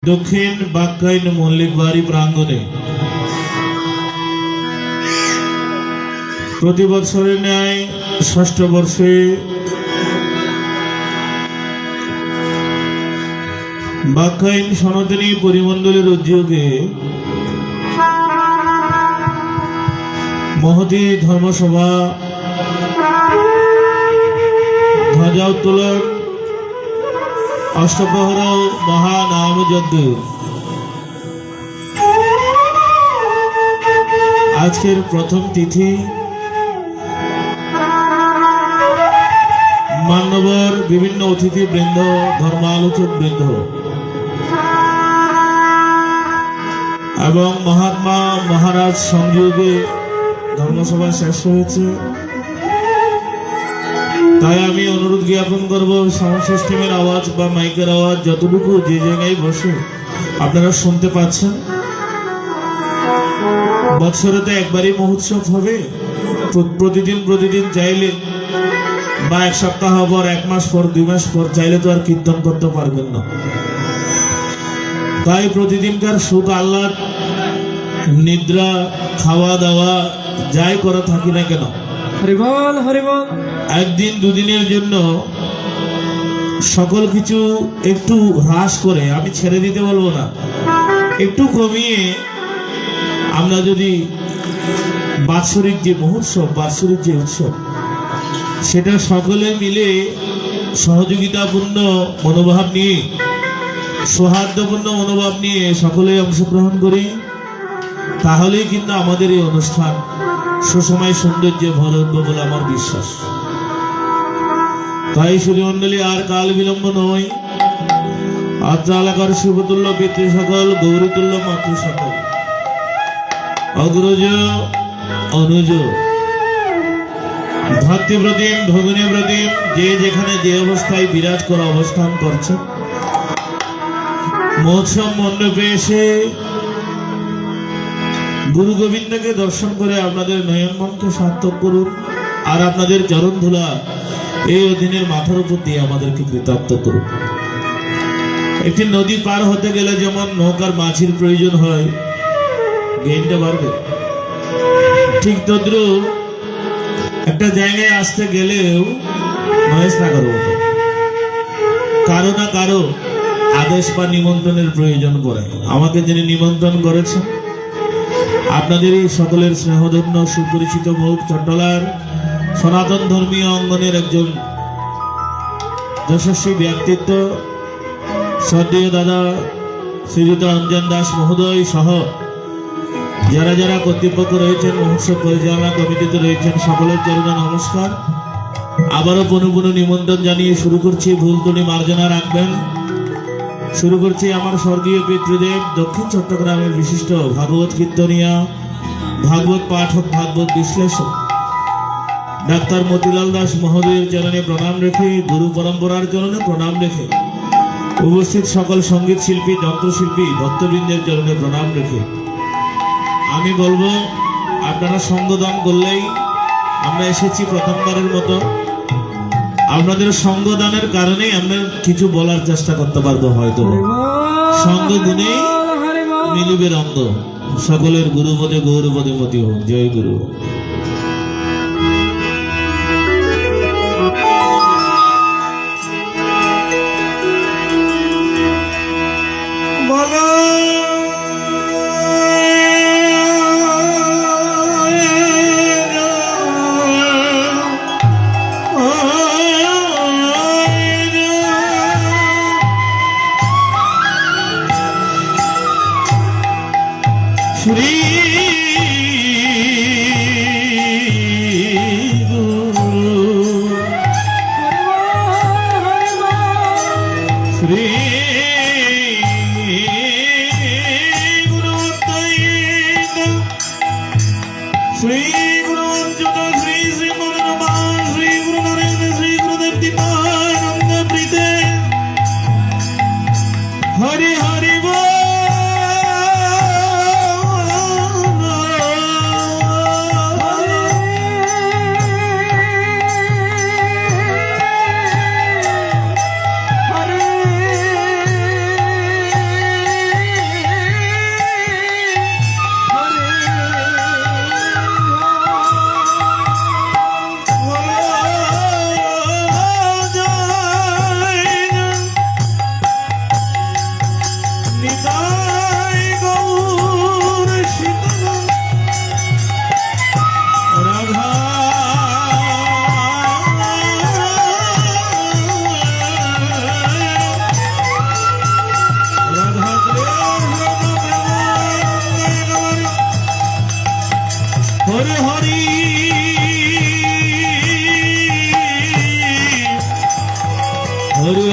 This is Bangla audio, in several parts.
দক্ষিণ বাক্কাইন মল্লিক বাড়ি প্রাঙ্গণে প্রতি বছরের ন্যায় ষষ্ঠ বর্ষে বাক্কাইন সনাতনী পরিমণ্ডলের উদ্যোগে মহতী ধর্মসভা ধ্বজা উত্তোলন অষ্টপ্রহর মহানাম যজ্ঞ আজকের প্রথম তিথি মান্যবর বিভিন্ন অতিথি বৃন্দ ধর্মালোচক বৃন্দ এবং মহাত্মা মহারাজ সংযোগে ধর্মসভা শেষ হয়েছে। তাই আমি অনুরোধ জ্ঞাপন করব, সাউন্ড সিস্টেমের আওয়াজ বা মাইকের আওয়াজ যতটুকু যে জায়গায় বসে আপনারা শুনতে পাচ্ছেন। বছরে তো একবারই মহোৎসব হবে, প্রতিদিন চাইলে বা এক সপ্তাহ পর, এক মাস পর, 2 মাস পর চাইলে তো আর কীর্তন করতে পারবেন না। তাই প্রতিদিনকার সুখ আহ্লাদ, নিদ্রা, খাওয়া দাওয়া যাই করা থাকি না কেন, হরিবল হরিবল, একদিন দুদিনের জন্য সকল কিছু একটু হ্রাস করে, আমি ছেড়ে দিতে বলবো না, একটু কমিয়ে আমরা যদি বাৎসরিক যে মহোৎসব, বাৎসরিক যে উৎসব, সেটা সকলে মিলে সহযোগিতাপূর্ণ মনোভাব নিয়ে, সৌহার্দ্যপূর্ণ মনোভাব নিয়ে সকলে অংশগ্রহণ করি, তাহলেই কিন্তু আমাদের এই অনুষ্ঠান সুসময় সৌন্দর্যে ভরে উঠবে বলে আমার বিশ্বাস। তাই সুধীমণ্ডলী, আর কাল বিলম্ব নয়, আত্রা এলাকার শুভতুল্য পিতৃ সকল, গৌরীতুল্য মাতৃ সকল, অগ্রজ অনুজ, ভক্তিপ্রতিম ভগিনী প্রতিম, যে যেখানে যে অবস্থায় বিরাজ করা অবস্থান করছে, মহোৎসব মণ্ডপে এসে গুরু গোবিন্দকে দর্শন করে আপনাদের নয়ন মনকে সার্থক করুন, আর আপনাদের চরণ ধুলা এই অধীনের মাথার উপর দিয়ে আমাদেরকে কৃতার্থ করুন। একটি নদী পার হতে গেলে যেমন নৌকার মাঝির প্রয়োজন হয়, গেইনটা বাড়বে, ঠিক তদ্রুপ একটা জায়গায় আসতে গেলেও মহেশ না করবো, কারো না কারো আদেশ বা নিমন্ত্রণের প্রয়োজন পড়ে। আমাকে যিনি নিমন্ত্রণ করেছেন, আপনাদেরই সকলের স্নেহধন্য সুপরিচিত মুখ, চট্টলার সনাতন ধর্মীয় অঙ্গনের একজন যশস্বী ব্যক্তিত্ব, শ্রদ্ধেয় দাদা শ্রীযুত অঞ্জন দাস মহোদয় সহ যারা যারা কর্তৃপক্ষ রয়েছেন, মহোৎসব পরিচালনা কমিটিতে রয়েছেন, সকলের চরণে নমস্কার। আবারও পুনঃ নিমন্ত্রণ জানিয়ে শুরু করছি, ভুলত্রুটি মার্জনা রাখবেন। শুরু করছি আমার স্বর্গীয় পিতৃদেব, দক্ষিণ চট্টগ্রামের বিশিষ্ট ভাগবত কীর্তনিয়া, ভাগবত পাঠক, ভাগবত বিশ্লেষক ডাক্তার মতিলাল দাস মহোদয়ের চরণে প্রণাম রেখে, গুরু পরম্পরার চরণে প্রণাম রেখে, উপস্থিত সকল সঙ্গীত শিল্পী, যন্ত্রশিল্পী ভক্তবৃন্দের চরণে প্রণাম রেখে আমি বলবো, আপনারা সঙ্গদান করলেই, আমরা এসেছি প্রথমবারের মতো, আপনাদের সঙ্গদানের কারণেই আমরা কিছু বলার চেষ্টা করতে পারবো। হয়তো সঙ্গ গুণেই মিলিবে রঙ্গ, সকলের গুরুপদে গৌরপদে মতি হোক। জয় গুরু। শ্রী গুরু শ্রী গুরু শ্রী গুরু অচ্যুত শ্রী শ্রী গুরু নমঃ, শ্রী গুরু নরেন্দ্র, শ্রী গুরুদেব দীপানন্দ প্রীতে, হরি হরি বল। জয় গৌর সীতা রাধা রাধা হরে হরি হরে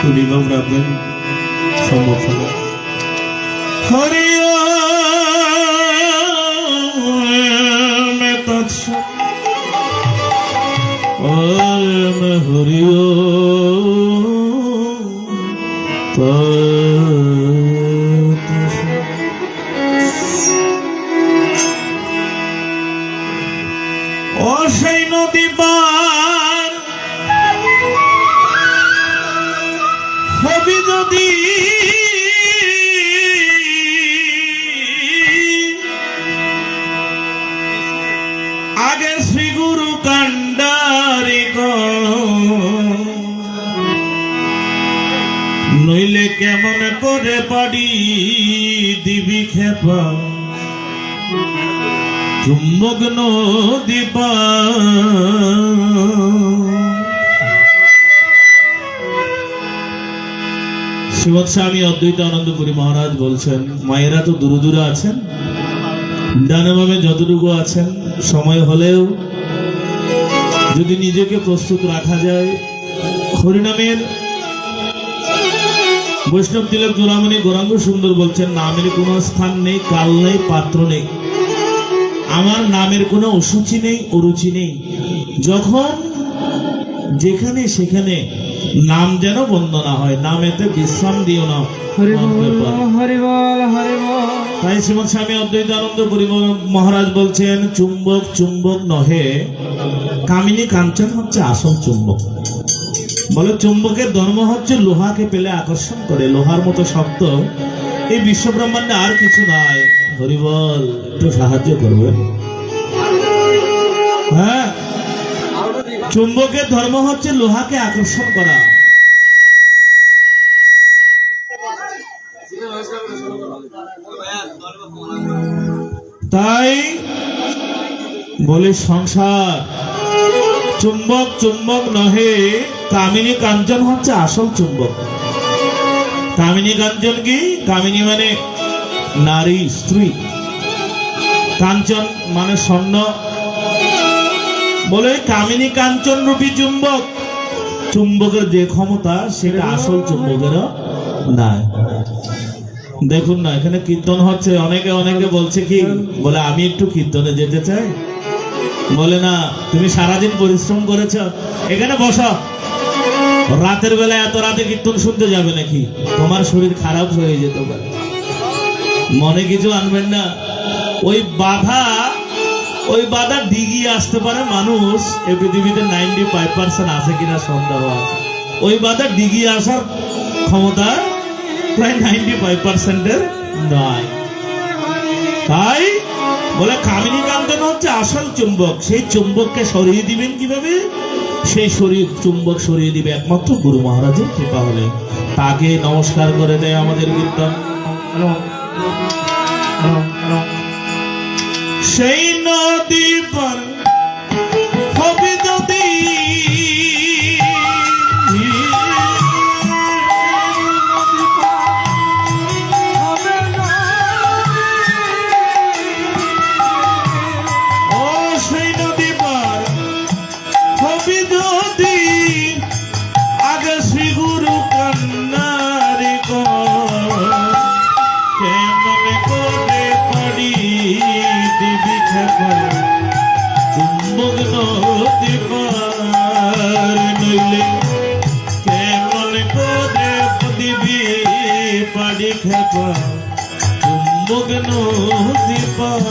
তুমি নাম রাখবেন সম্ভব হবে। হরি मैं तत्सत मैं हरि ও সেই নদী পার হবি যদি আগে শ্রী গুরু কান্ডারি নইলে কেমন করে পারি দিবি খেপা চুম্বক নদী শ্রীমৎ স্বামী অদ্বৈত আনন্দপুরী মহারাজ বলছেন, মায়েরা তো দূরে দূরে আছেন, ডানে বামে যতটুকু আছেন, সময় হলেও যদি নিজেকে প্রস্তুত রাখা যায় হরিনামের। বৈষ্ণব তিলক চূড়ামণি গৌরাঙ্গ সুন্দর বলছেন, নামের কোনো স্থান নেই, কাল নেই, পাত্র নেই। আমার নামের কোনো অসুচি নেই, অরুচি নেই। যখন যেখানে সেখানে নাম যেন বন্দনা হয়, নামেতে বিশ্রাম দিও না। হরিবল হরিবল হরিবল। তাই শ্রীমৎ স্বামী অদ্বৈতানন্দ পুরী মহারাজ বলছেন, চুম্বক চুম্বক নহে, কামিনী কাঞ্চন হচ্ছে আসল চুম্বক। বলে চুম্বকের ধর্ম হচ্ছে লোহাকে পেলে আকর্ষণ করে, লোহার মতো শক্ত এই বিশ্ব ব্রহ্মাণ্ডে আর কিছু নাই। হরিবল, একটু সাহায্য করবেন। হ্যাঁ, চুম্বকের ধর্ম হচ্ছে লোহাকে আকর্ষণ করা। তাই বলে সংসার চুম্বক চুম্বক নহে, কামিনী কাঞ্চন হচ্ছে আসল চুম্বক। কামিনী কাঞ্চন কি? কামিনী মানে নারী, স্ত্রী। কাঞ্চন মানে স্বর্ণ। বলে কামিনী কাঞ্চন রূপী চুম্বক, চুম্বকের যে ক্ষমতা সেটা আসল চুম্বকের নাই। দেখুন না, এখানে কীর্তন হচ্ছে, অনেকে অনেকে বলছে কি, বলে আমি একটু কীর্তনে যেতে চাই। বলে না, তুমি সারাদিন পরিশ্রম করেছ, এখানে বসো। রাতের বেলা এত রাতে কীর্তন শুনতে যাবে নাকি? তোমার শরীর খারাপ হয়ে যেতে পারে। মনে কিছু আনবেন না। ওই বাধা ডিগিয়ে আসতে পারে মানুষ। এই পৃথিবীতে 95% আছে কিনা সন্দেহ আছে। ওই বাধা ডিগিয়ে আসার ক্ষমতা প্রায় 95%-এর নয়। তাই বলে কামিনী কাঞ্চন হচ্ছে আসল চুম্বক। সেই চুম্বককে সরিয়ে দিবেন কিভাবে? সেই চুম্বক সরিয়ে দিবে একমাত্র গুরু মহারাজের কৃপা হলে। তাকে নমস্কার করে দেয় আমাদের কীর্তন। সেই নদী পার হবে যদি চুম্বক নদী পার নইলে কেমন করে দিবি পাড়ি খেপা চুম্বক নদী পার।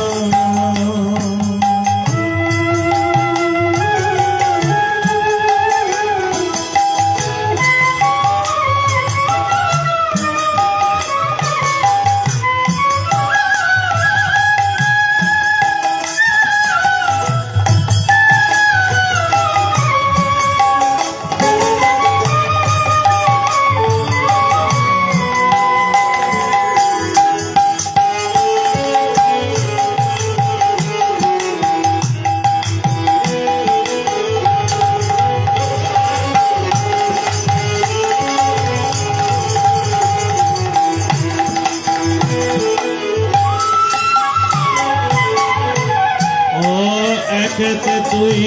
একেতে তুই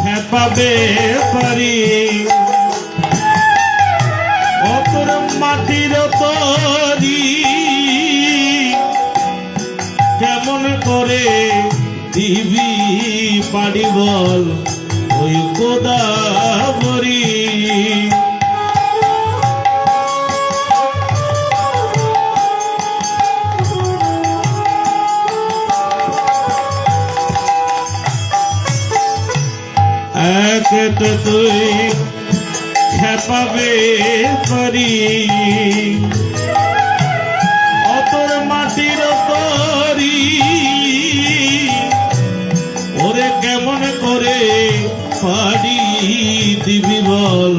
খেপাবে পারি, অতর মাটির তরি কেমন করে দিবি পারি বল ওই গোদাবরী। একেতে তুই খেপাবে পারি, অতর মাটির তরি ওরে কেমন করে পারি দিবি বল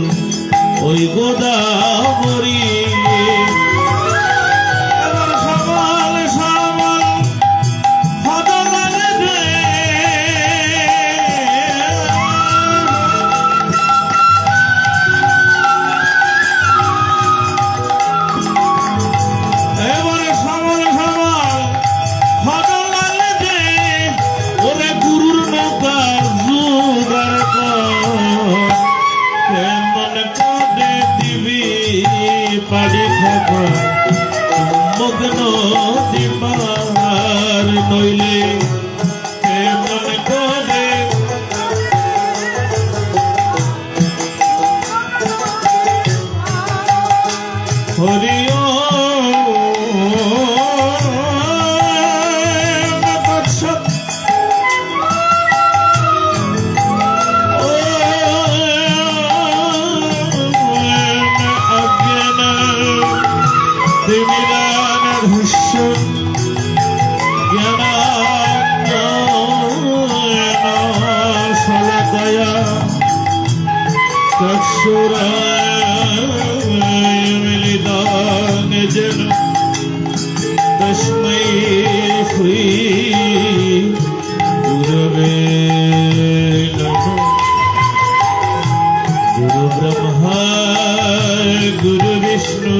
ওই গোদাবরী। এমন সময় सुराय मिलितान जन तस्मै श्री गुरवे नमः। गुरु ब्रह्मा गुरु विष्णु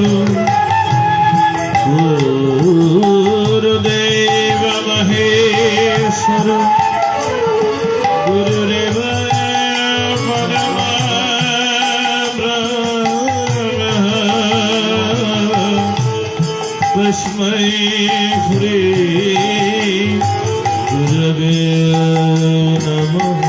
गुरुदेव महेश्वर गुरुदेव परमा ब्रह्म तस्मै श्री गुरवे नमः।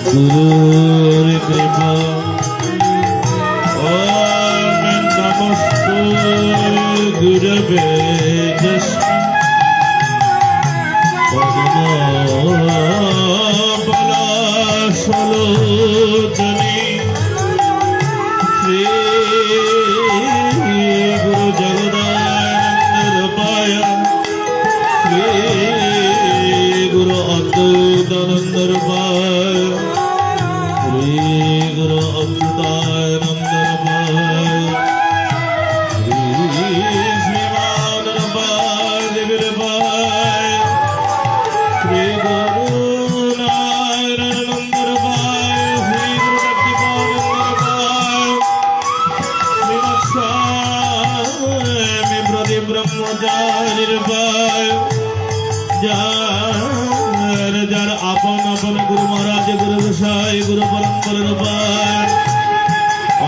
गुरुर कृपा ओम नमस्ते गुरवे पद्मबलासलोचने श्री गुरु जगदानंदरूपाय श्री गुरु अद्वैतानंदरूपाय श्री गुरु अच्युतानंदरूपाय श्री श्रीमानरूपाय देवीरूपाय श्री गुरु नारायणानंदरूपाय श्री गुरु भक्तिपानंदरूपाय श्रीमत्स्वामी प्रति ब्रह्मचारीरूपाय যার যার আপন আপন গুরু মহারাজ গুরু গোসাই গুরু পরম্পরা রূপায়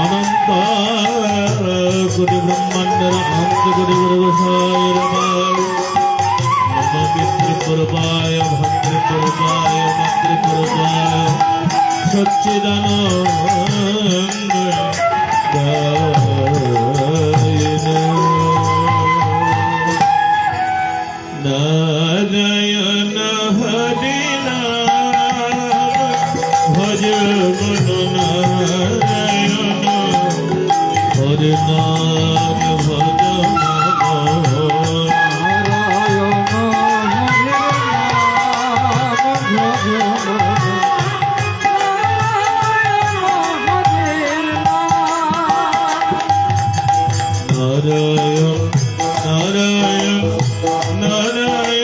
অনন্ত কোটি ব্রহ্মাণ্ডের অনন্ত কোটি গুরু গোসাই রূপায় নম পিতৃপূর্বায় ভদ্রপূর্বায় মাতৃপূর্বায় সচ্চিদানন্দ নারায়ণ হরি নাম ভজ মন নারায়ণ হরি নাম ভজ নারায়ণ নারায়ণ নারায়ণ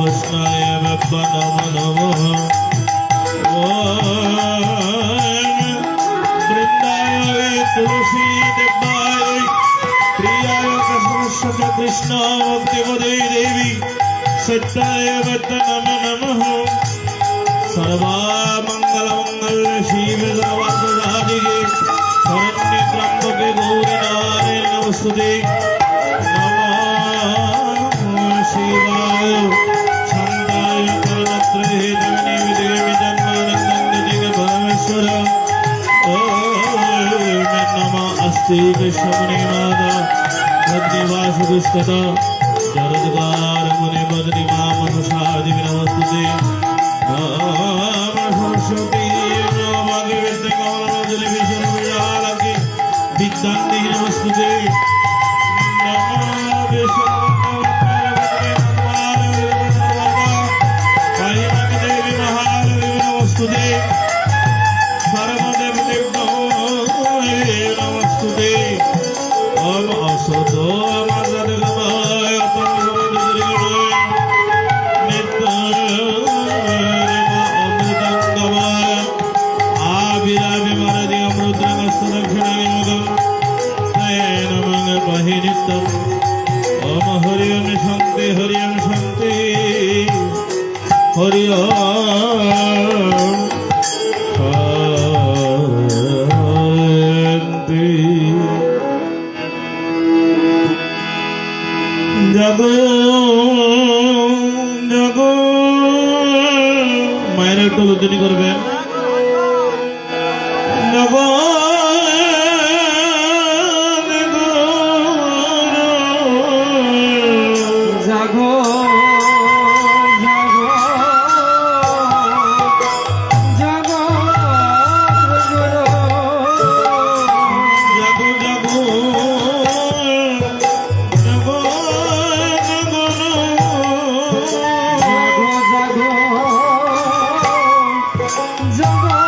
কৃষ্ণায় বাপ্পা নমো নমঃ ওম বৃন্দায় তুলসী দেবায় প্রিয়ায় কৃষ্ণ কৃষ্ণ ভক্তিপদে দেবী সত্যায় বদ্দ নমো নমঃ सर्वमंगल मंगल शिव सर्वाधिके शरण्ये त्र्यंबके गौरी नारायणी नमस्तुते नमः शिवाय शांताय परमत्रये जगने विदेवी जन्मानंदनिके परमेश्वर ओम नमः अस्ति कृष्णमुनि माता भद्रिवासुस्तता जरद्वार मुनि बद्री मामनुषादि नमस्तुते विद्यान्ति नमस्तुते देवी महादेवी नमस्तुते सर्वदेव नमस्तुते ओम असतो ओम हरि ओम शांति हरि ओम शांति जगो जगो माয়ের একটু উদ্ধানি করবেন जगो জাগো জাগো জাগো গুরু जगो जगो जगो জাগো জাগো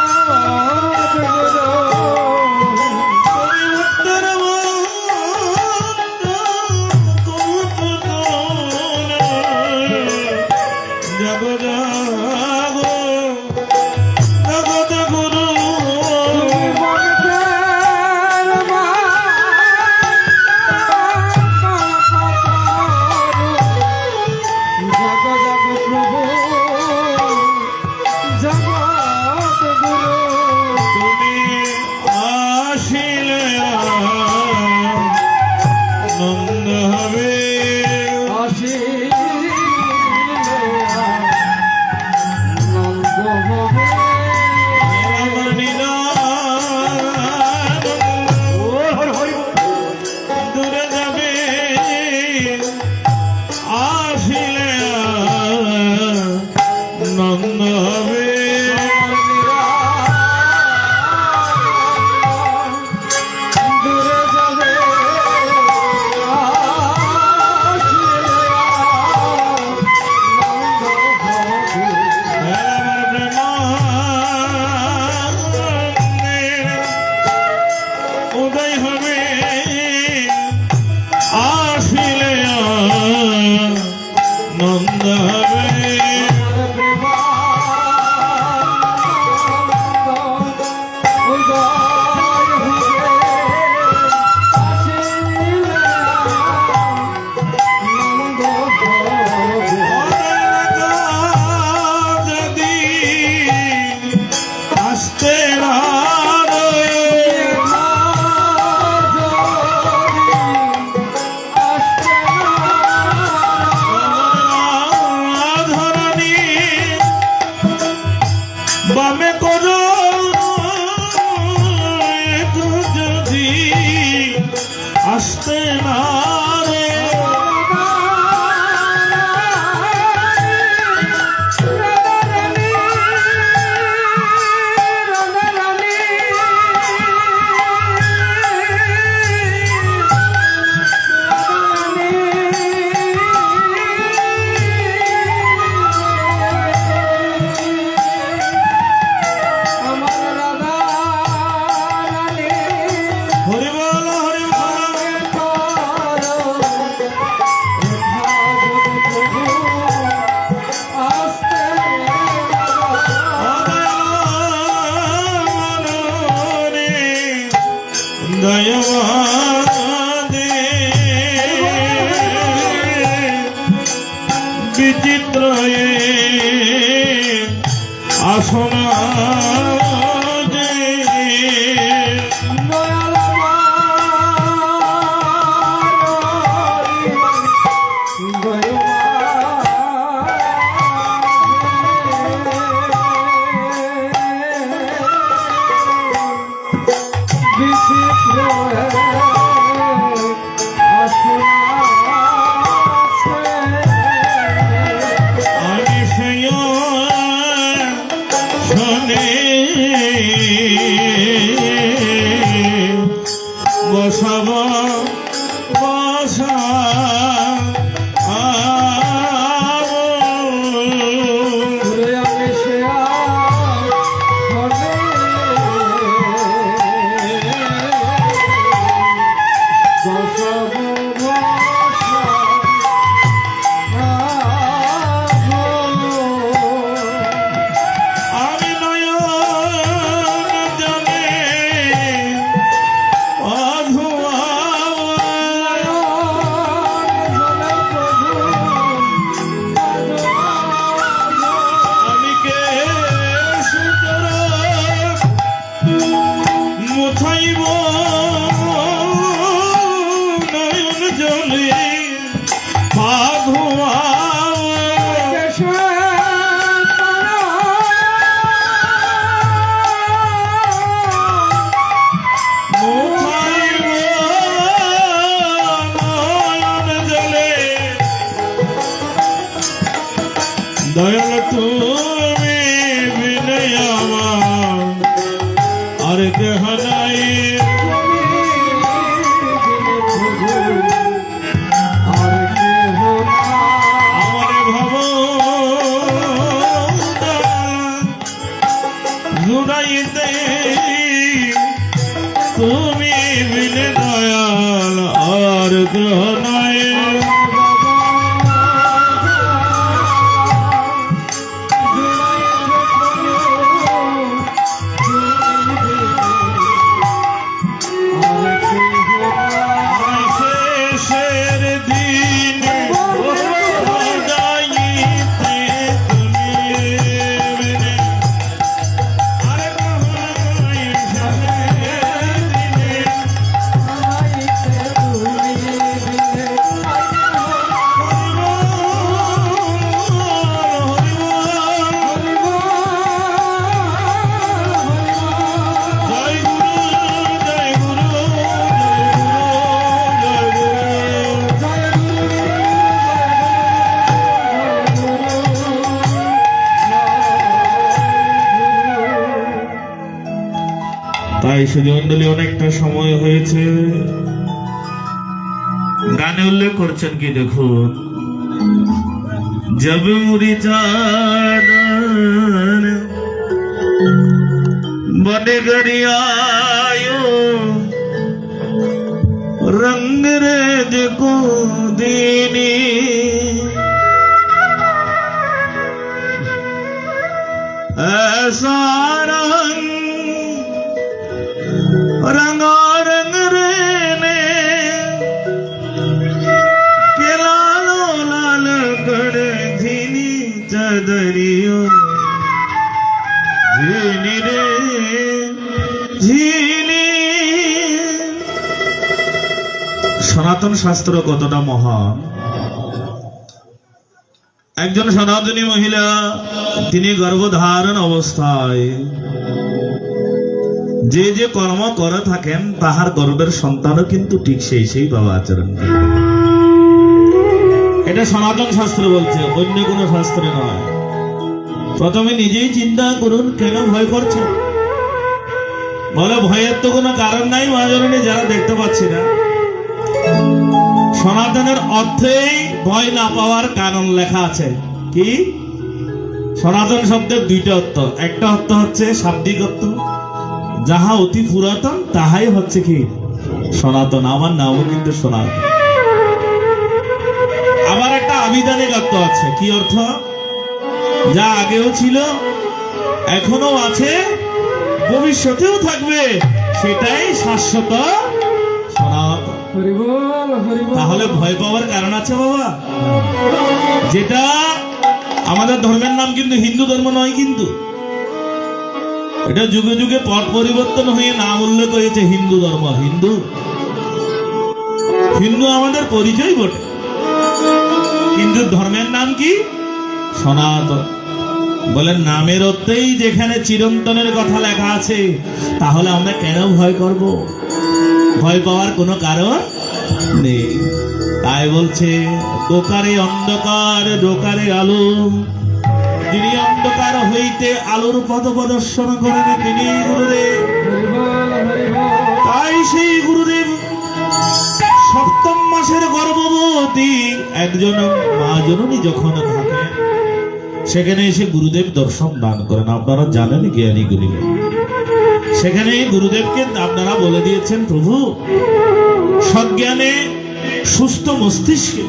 হয়ে আসনা যে দয়াল আমি সেই শোনে বসাব বসা আমি নয়ন জলে অধুয়া আমি কে সুতর মুছাইব নয়ন জলে পাধুয়া দয়াল তুমি বিনয় আমার আর কেহ নাই আমার ভব জুড়াইতে তুমি বিনে দয়াল আর কেহ নাই শেষের দিন যাইতে তুমি বিনে আর কেহ নাই শেষের দিনে জয় গুরু জয় গুরু জয় গুরু তাই সুজমণ্ডলী অনেকটা সময় হয়েছে গানে উল্লেখ করছেন কি দেখুন जब मुरी चादर बने गरियायो रंग रेज को दीनी ऐसा रंग रंगा रंग रेने के लालो लाल कर झीनी चदरियो झीनी रे झीनी সনাতন শাস্ত্র কতটা মহান একজন সনাতনী মহিলা তিনি গর্ভধারণ অবস্থায় যে যে কর্ম করে থাকেন তাহার গর্ভের সন্তানও কিন্তু ঠিক সেই বাবা আচরণ করে এটা সনাতন শাস্ত্র বলছে অন্য কোনো শাস্ত্রে নয় প্রথমে নিজেই চিন্তা করুন কেন ভয় করছে বলে ভয়ের তো কোনো কারণ নাই মহাজননী যারা দেখতে পাচ্ছি না সনাতনের অর্থেই ভয় না পাওয়ার কারণ লেখা আছে কি সনাতন শব্দের দুইটা অর্থ একটা অর্থ হচ্ছে শাব্দিক অর্থ যাহা অতি পুরাতন তাহাই হচ্ছে কি সনাতন আমার নামও কিন্তু সনাতন আবার একটা আবিধানিক অর্থ আছে কি অর্থ যা আগেও ছিল এখনো আছে ভবিষ্যতেও থাকবে সেটাই শাশ্বত সনাতন তাহলে ভয় পাওয়ার কারণ আছে বাবা যেটা আমাদের ধর্মের নাম কিন্তু হিন্দু ধর্ম নয়, কিন্তু এটা যুগে যুগে পট পরিবর্তন হয়ে নাম উল্লেখ হয়েছে হিন্দু ধর্ম। হিন্দু হিন্দু আমাদের পরিচয় বটে, কিন্তু ধর্মের নাম কি? সনাতন। বলে নামের অর্থেই যেখানে চিরন্তনের কথা লেখা আছে, তাহলে আমরা কেন ভয় করব? ভয় পাওয়ার কোনো কারণ নেই। তাই বলছে দোকারে অন্ধকার দোকারে আলো, যিনি অন্ধকার হইতে আলোর পথ প্রদর্শন করেন তিনি গুরুদেব। তাই সেই গুরুদেব সপ্তম মাসের গর্ভবতী একজন মা জননী যখন থাকেন, সেখানে এসে গুরুদেব দর্শন দান করেন। আপনারা জানেন জ্ঞানী গুরুদেব, সেখানে গুরুদেবকে আপনারা বলে দিয়েছেন, প্রভু সজ্ঞানে সুস্থ মস্তিষ্কে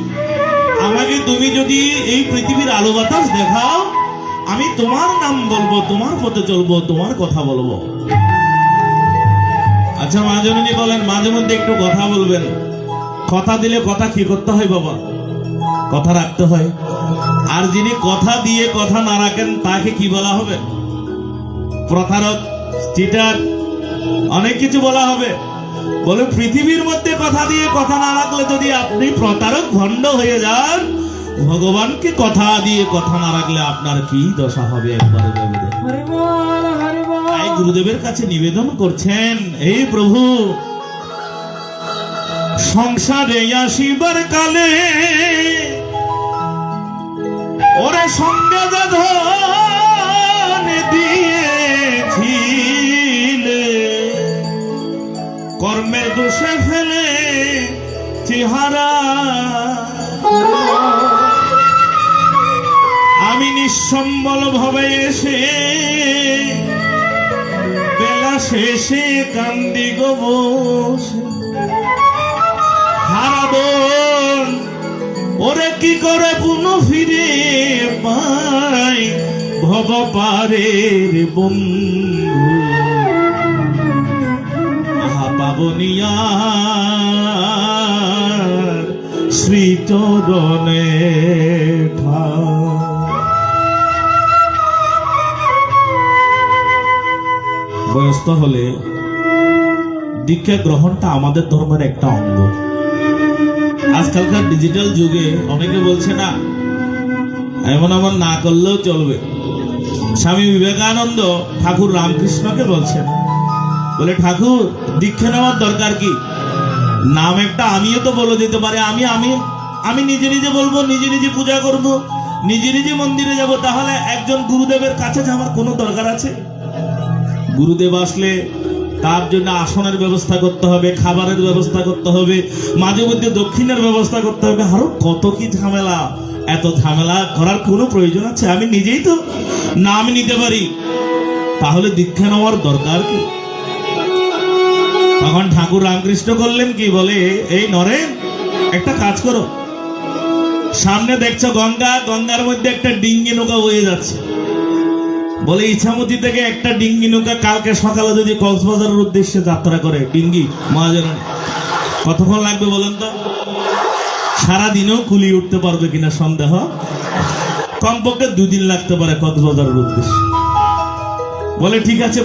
আমাকে তুমি যদি এই পৃথিবীর আলো বাতাস দেখাও, আমি তোমার নাম বলবো, তোমার পথে চলবো, তোমার কথা বলবো। আচ্ছা মা জননী বলেন, মাঝে মধ্যে একটু কথা বলবেন। কথা দিলে কথা কি করতে হয় বাবা? কথা রাখতে হয়। আর যিনি কথা দিয়ে কথা না রাখেন তাকে কি বলা হবে? প্রতারক, চিটার, অনেক কিছু বলা হবে। বলে পৃথিবীর মধ্যে কথা দিয়ে কথা না রাখলে যদি আপনি প্রতারক ভণ্ড হয়ে যান, ভগবানকে কথা দিয়ে কথা না রাখলে আপনার কি দশা হবে একবারে ভেবে দেখুন। তাই গুরুদেবের কাছে নিবেদন করছেন, এই প্রভু সংসারে আসিবার কালে ওরে সঙ্গে ধন দিয়েছিলে, কর্মের দোষে ফেলে চেহারা আমি নিঃসম্বল ভাবে এসে বেলা শেষে কান্দি গো বসে। হারাদন ওরে কি করে পুনঃ ফিরে পাই ভব পারের বন্ধু, আহা পাবনিয়ার শ্রীচরণে বয়স্ক হলে দীক্ষা গ্রহণটা আমাদের ধর্মের একটা অঙ্গ। আজকালকার ডিজিটাল যুগে অনেকে বলছে না এমন এমন না করলেও চলবে। স্বামী বিবেকানন্দ ঠাকুর রামকৃষ্ণকে বলছেন, বলে ঠাকুর দীক্ষা নেওয়ার দরকার কি? নাম একটা আমিও তো বলে দিতে পারি, আমি আমি আমি নিজে নিজে বলবো, নিজে নিজে পূজা করব, নিজে নিজে মন্দিরে যাব। তাহলে একজন গুরুদেবের কাছে যাওয়ার কোনো দরকার আছে? গুরুদেব আসলে তার জন্য আসনের ব্যবস্থা করতে হবে, খাবারের ব্যবস্থা করতে হবে, মাঝে মধ্যে দক্ষিণের ব্যবস্থা করতে হবে, আরো কত কি ঝামেলা। এত ঝামেলা করার কোনো প্রয়োজন আছে? আমি নিজেই তো নাম নিতে পারি, তাহলে দীক্ষা নেওয়ার দরকার কি? তখন ঠাকুর রামকৃষ্ণ করলেন কি, বলে এই নরেন একটা কাজ করো, সামনে দেখছো গঙ্গা, গঙ্গার মধ্যে একটা ডিঙ্গি নৌকা বয়ে যাচ্ছে। বলে ইছামতি থেকে একটা ডিঙ্গি নৌকা কালকে সকালে যদি কক্সবাজারের উদ্দেশ্যে যাত্রা করে, ডিঙ্গি মহাজন কতক্ষণ লাগবে বলেন তো? সারাদিনও কুলিয়ে উঠতে পারবে কিনা সন্দেহ। কমপক্ষে 2 দিন লাগতে পারে কক্সবাজারের উদ্দেশ্যে। বলে ঠিক আছে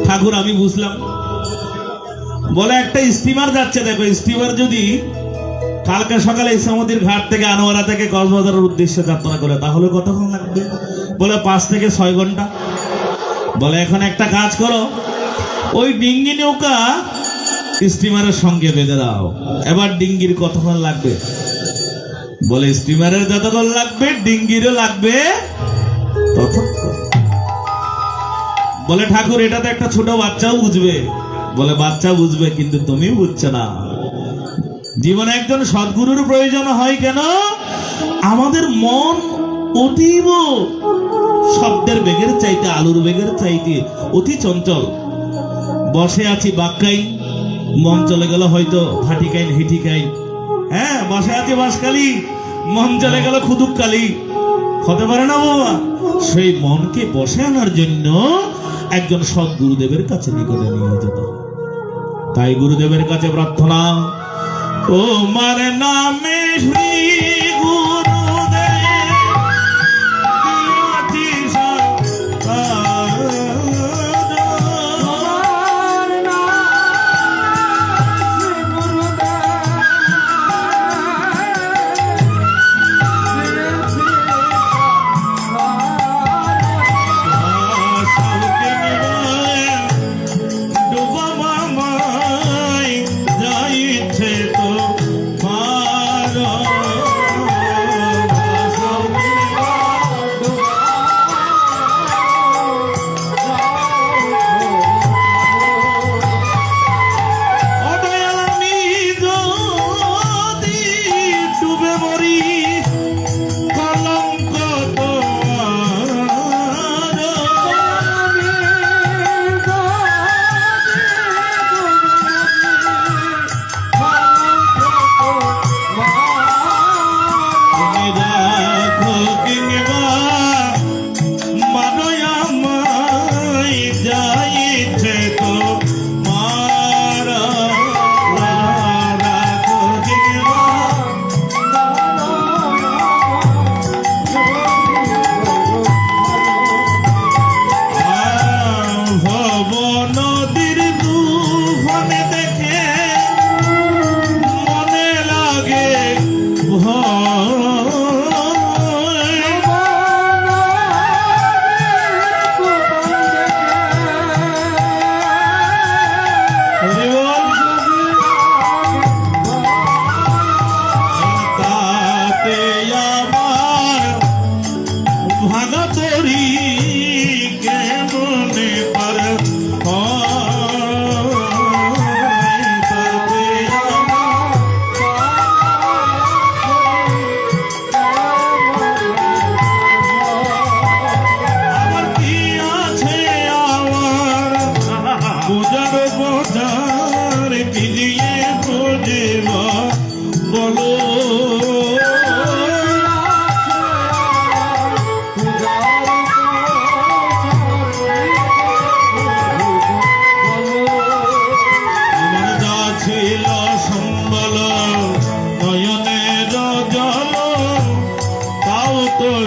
ঠাকুর আমি বুঝলাম। বলে একটা স্টিমার যাচ্ছে, দেখো স্টিমার যদি কালকে সকালে ইছামতির ঘাট থেকে আনোয়ারা থেকে কক্সবাজারের উদ্দেশ্যে যাত্রা করে, তাহলে কতক্ষণ লাগবে? বলে 5 থেকে 6 ঘন্টা। বলে এখন একটা কাজ করো, ওই ডিঙ্গি নৌকা স্টিমারের সঙ্গে বেঁধে দাও। এবার ডিঙ্গির কতক্ষণ লাগবে? বলে স্টিমারের যতক্ষণ লাগবে ডিঙ্গিরও লাগবে ততক্ষণ। বলে ঠাকুর এটা তো একটা ছোট বাচ্চাও বুঝবে। বলে বাচ্চা বুঝবে, কিন্তু তুমি বুঝছো না। জীবনে একজন সদ্গুরুর প্রয়োজন হয় কেন? আমাদের মন অতীব শব্দের বেগের চাইতে, আলুর বেগের চাইতে অতি চঞ্চল। বসে আছি বাক্কাইন, মন চলে গেল হয়তো ভাটিকাইন হিটিকাইন। হ্যাঁ, বসে আছি বাসকালি, মন চলে গেল খুদুককালি। হতে পারে না বাবা? সেই মনকে বসে আনার জন্য একজন সৎ গুরুদেবের কাছে নিকটে নিয়ে যেত। তাই গুরুদেবের কাছে প্রার্থনা, তোমার নামে শ্রী গুরুদেব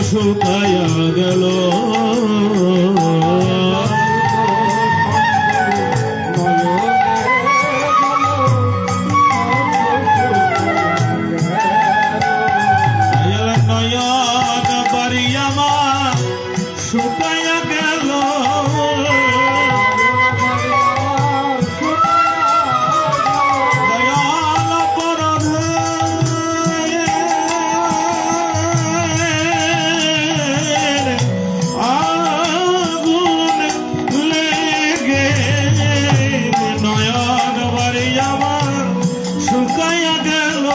শুকায়া গেল নয়ন বাড়ি আমার শুকায়া গেল দয়াল পরধে আগুন লেগে নয়ন বাড়ি আমার শুকায়া গেল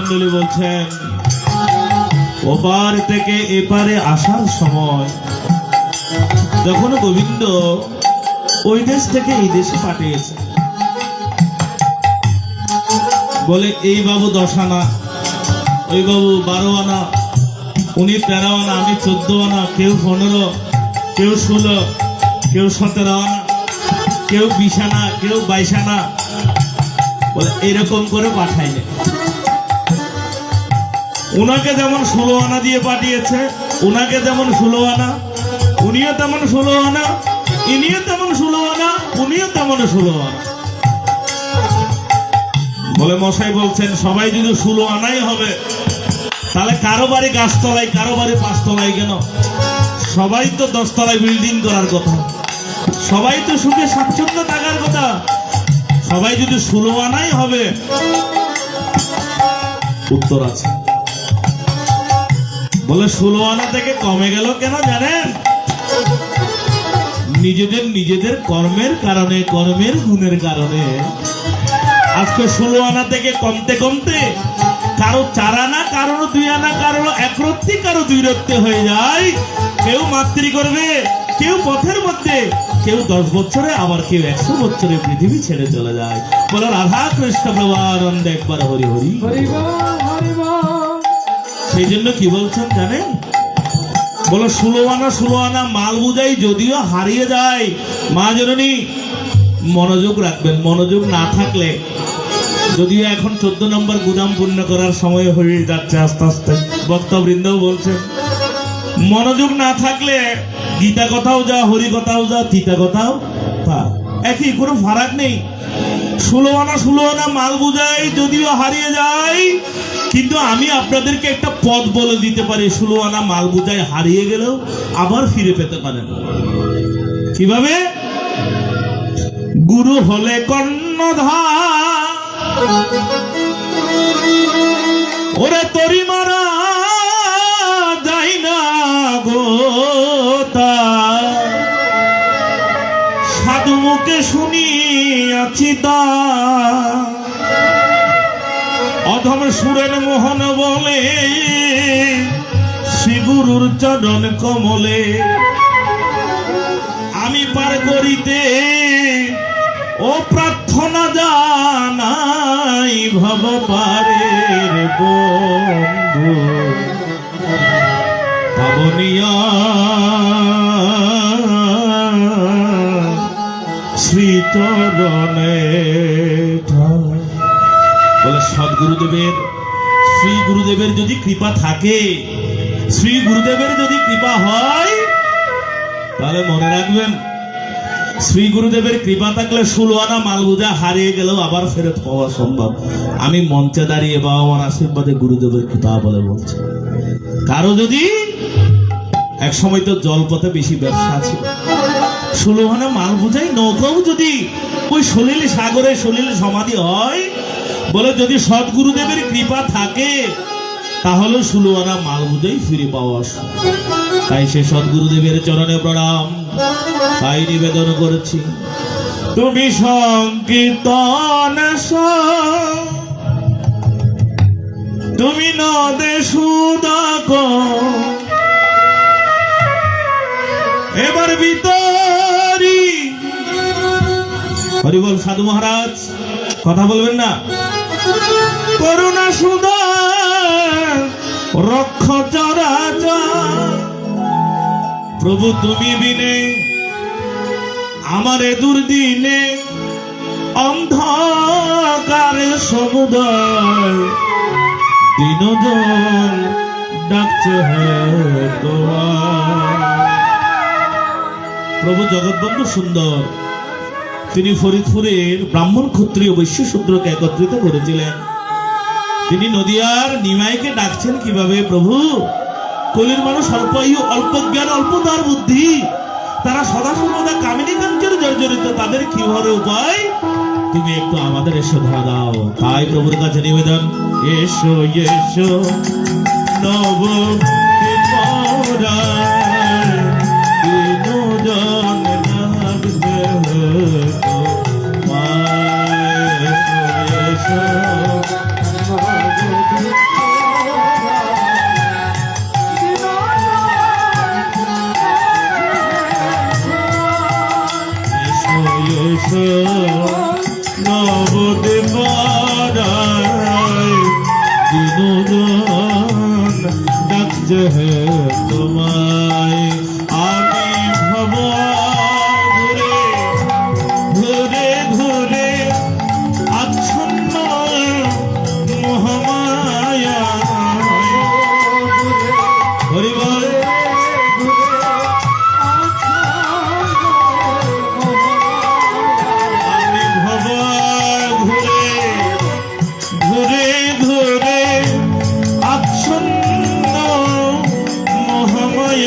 মন্ডলী বলছেন ওপার থেকে এপারে আসার সময় যখন গোবিন্দ ওই দেশ থেকে এই দেশে পাঠিয়েছে, বলে এই বাবু 10 আনা, ওই বাবু 12 আনা, উনি 13 আনা, আমি 14 আনা, কেউ 15, কেউ 16, কেউ 17 আনা, কেউ 20 আনা, কেউ 22 আনা, বলে এরকম করে পাঠাইলে। উনাকে যেমন 16 আনা দিয়ে পাঠিয়েছে, উনাকে যেমন 16 আনা, উনিও তেমন 16 আনা, ইনিও তেমন 16 আনা, উনিও তেমন 16 আনা। বলে মশাই বলছেন সবাই যদি 16 আনাই হবে, তাহলে কারো বাড়ি গাছতলায়, কারো বাড়ি 5 তলায় কেন? সবাই তো 10 তলায় বিল্ডিং করার কথা, সবাই তো সুখে স্বাচ্ছন্দ্য থাকার কথা। সবাই যদি 16 আনাই হবে, উত্তর আছে। বলে 16 আনা থেকে কমে গেল কেন জানেন? নিজেদের কর্মের কারণে, কর্মের গুণের কারণে আজকে 16 আনা থেকে কমতে কমতে কারো 4 আনা, কারো 2 আনা, কারো 1 রত্তি, কারো 2 রত্তি হয়ে যায়। কেউ মাতৃ করবে, কেউ পথের মধ্যে, কেউ 10 বছরে, আবার কেউ 100 বছরে পৃথিবী ছেড়ে চলে যায়। বলো রাধা কৃষ্ণ প্রভানন্দে একবার হরি হরি। সেই জন্য কি বলছেন জানেন? বলো 16 আনা মাল বুঝাই যদিও হারিয়ে যায়, মা জননী মনোযোগ রাখবেন। মনোযোগ না থাকলে, যদিও এখন 14 নম্বর গুদাম পূর্ণ করার সময় হয়ে যাচ্ছে আস্তে আস্তে, বক্তবৃন্দও বলছেন, মনোযোগ না থাকলে গীতা কথাও যা, হরি কথাও যা, তিতা কথাও তা, একই, কোনো ফারাক নেই। 16 আনা মাল বুঝাই যদিও হারিয়ে যায়, কিন্তু আমি আপনাদেরকে একটা পথ বলে দিতে পারি, 16 আনা মাল বুঝাই হারিয়ে গেলেও আবার ফিরে পেতে পারেন। কিভাবে? গুরু হলে কর্ণধার, ওরে তরি মারা যাই না গোতা, সাধু মুখে শুনিয়াছি তা, অধম সুরের মোহন বলে শ্রী গুরুর চরণ কমলে আমি পার করিতে ও প্রার্থনা জানাই ভব পারের বন্ধু পাবনিয়া শ্রীচরণে বলে সদ্গুরুদেবের শ্রী গুরুদেবের যদি কৃপা থাকে, শ্রী গুরুদেবের যদি কৃপা হয়, তাহলে মনে রাখবেন শ্রী গুরুদেবের কৃপা থাকলে 16 আনা মাল বোঝা হারিয়ে গেলেও আবার ফেরত পাওয়া সম্ভব। আমি মঞ্চে দাঁড়িয়ে বাবা আমার আশীর্বাদে গুরুদেবের কৃপা বলে বলছি। কারো যদি এক সময় তো জলপথে বেশি ব্যবসা ছিল, 16 আনা মাল বোঝাই নৌকাও যদি ওই সলিল সাগরে সলিল সমাধি হয়, বলে যদি সদ্গুরুদেবের কৃপা থাকে তাহলে 16 আনা মাল বোঝাই ফিরে পাওয়া। তাই সে সদ্গুরুদেবের চরণে প্রণাম, তাই নিবেদন করেছি। তুমি সংকীর্তন তুমি নদে সুদাক এবার ভিতরি হরি বল। সাধু মহারাজ কথা বলবেন না। করুণা সুদা রক্ষ চরাচর প্রভু তুমি বিনে আমার দুর্দিনে অন্ধকার সমুদয় দিনজন ডাকছে তোমার। প্রভু জগৎবন্ধু সুন্দর তিনি ফরিদপুরের ব্রাহ্মণ ক্ষত্রিয় বৈশ্য শূদ্রকে একত্রিত করেছিলেন। তিনি নদিয়ার নিমাইকে ডাকছেন কিভাবে? প্রভু কলির মানুষ অল্প আয়ু, অল্প জ্ঞান, অল্প তার বুদ্ধি, তারা সদা সর্বদা কামিনী কাঞ্চনে জর্জরিত, তাদের কি হওয়ার উপায় তুমি একটু আমাদের এসো ধরা দাও। তাই প্রভুর কাছে নিবেদন, এসো এসো নব নবদেব দিনজন ডাকছে তোমায়। আমি ভব ঘুরে ঘুরে ঘুরে আচ্ছন্ন মহামায়া হরি বল। ঘুরে ঘুরে আচ্ছন্ন মহামায়া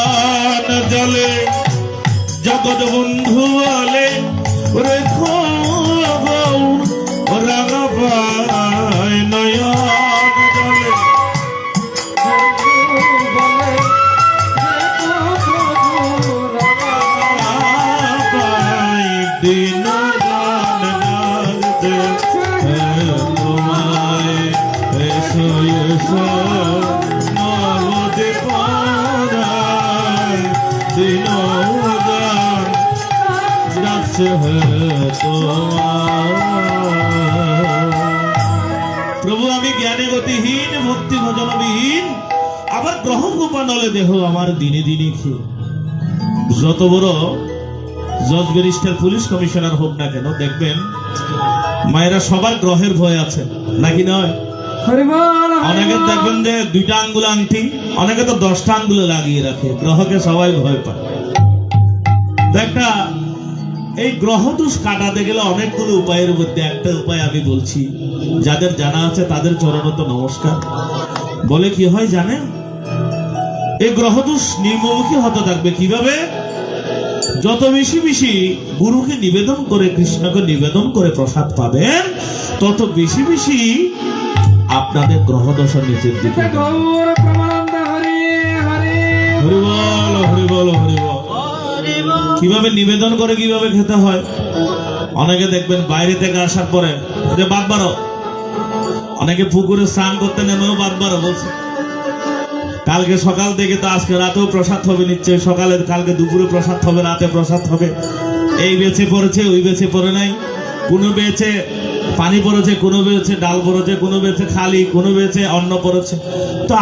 নয়ন জলে জগৎ বন্ধু বলে রেখো গৌর রাঙা পায় নয়ন জলে পায় দিন গান নাচতে তোমায় এসো এসো নবদ্বীপ পাড়ায় দিন গান নাচছে তোমার। প্রভু আমি জ্ঞানে গতিহীন ভক্তি ভজনবিহীন, আবার গ্রহ গোপানলে দেহ আমার দিনে দিনে খেয়ে। যত বড় জজ ব্যারিস্টার পুলিশ কমিশনার হোক না কেন, দেখবেন মায়েরা সবার গ্রহের ভয় আছে নাকি নয়? অনেকে দেখবেন যে 2টা আঙ্গুল আংটি, অনেকে তো 10টা আঙ্গুলে লাগিয়ে রাখে, গ্রহকে সবাই ভয় পায়। একটা এই গ্রহ দোষ কাটাতে গেলে অনেকগুলো উপায়ের মধ্যে একটা উপায় আমি বলছি, যাদের জানা আছে তাদের চরণত নমস্কার। বলে কি হয় জানেন? এই গ্রহ দোষ নির্মুখী হতে থাকবে কিভাবে? যত বেশি বেশি গুরুকে নিবেদন করে, কৃষ্ণকে নিবেদন করে প্রসাদ পাবেন, তত বেশি বেশি আপনাদের গ্রহ দশা নিচের দিকে। হরিবল হরিবল হরিবল। কিভাবে নিবেদন করে কিভাবে খেতে হয়? অনেকে দেখবেন বাইরে থেকে আসার পরে যে বাদ বারো, অনেকে পুকুরে স্নান করতে নেমেও বাদ বারো বলছে। কালকে সকাল থেকে তো আজকে রাতেও প্রসাদ হবে নিশ্চয়ই, সকালে কালকে দুপুরে প্রসাদ হবে, রাতে প্রসাদ হবে। এই বেছে পড়েছে, ওই বেছে পড়ে নাই, কোনো বেছে পানি পড়েছে, কোনো বেছে ডাল পড়েছে, কোনো বেছে খালি, কোনো বেছে অন্ন পড়েছে। তো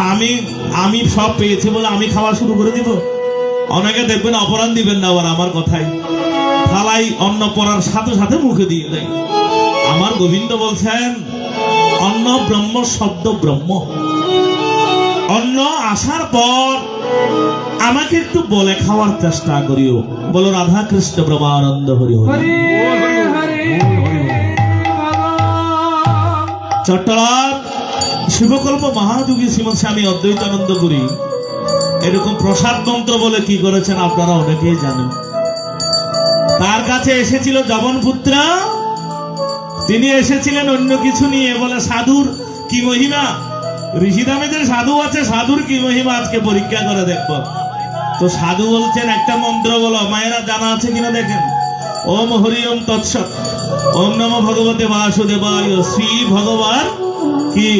আমি সব পেয়েছি বলে আমি খাওয়া শুরু করে দিব? অনেকে দেখবেন অপরাধ দিবেন না আবার আমার কথাই, থালাই অন্ন পড়ার সাথে সাথে মুখে দিয়ে দেয়। আমার গোবিন্দ বলছেন অন্ন ব্রহ্ম, শব্দ ব্রহ্ম। অন্ন আসার পর আমাকে একটু বলে খাওয়ার চেষ্টা করিও। বলো রাধা কৃষ্ণ ব্রহ্মানন্দ হরি হরি। চট্টগ্রাম শিবকল্প মহাযোগী শ্রীমৎ স্বামী অদ্বৈতানন্দ পুরী এরকম প্রসাদ মন্ত্র বলে কি করেছেন আপনারা অনেকেই জানেন। তার কাছে এসেছিল জবনপুত্র, তিনি এসেছিলেন অন্য কিছু নিয়ে, বলে সাধুর কি মহিমা। ঋষিধামে সাধু আছে, সাধুর কি মহিমা আজকে পরীক্ষা করে দেখব। তো সাধু বলছেন একটা মন্ত্র বলো, মায়েরা জানা আছে কিনা দেখেন। ওম হরি ওম তৎসৎ, ওম নমো ভগবতে বাসুদেবায়, শ্রী ভগবান কি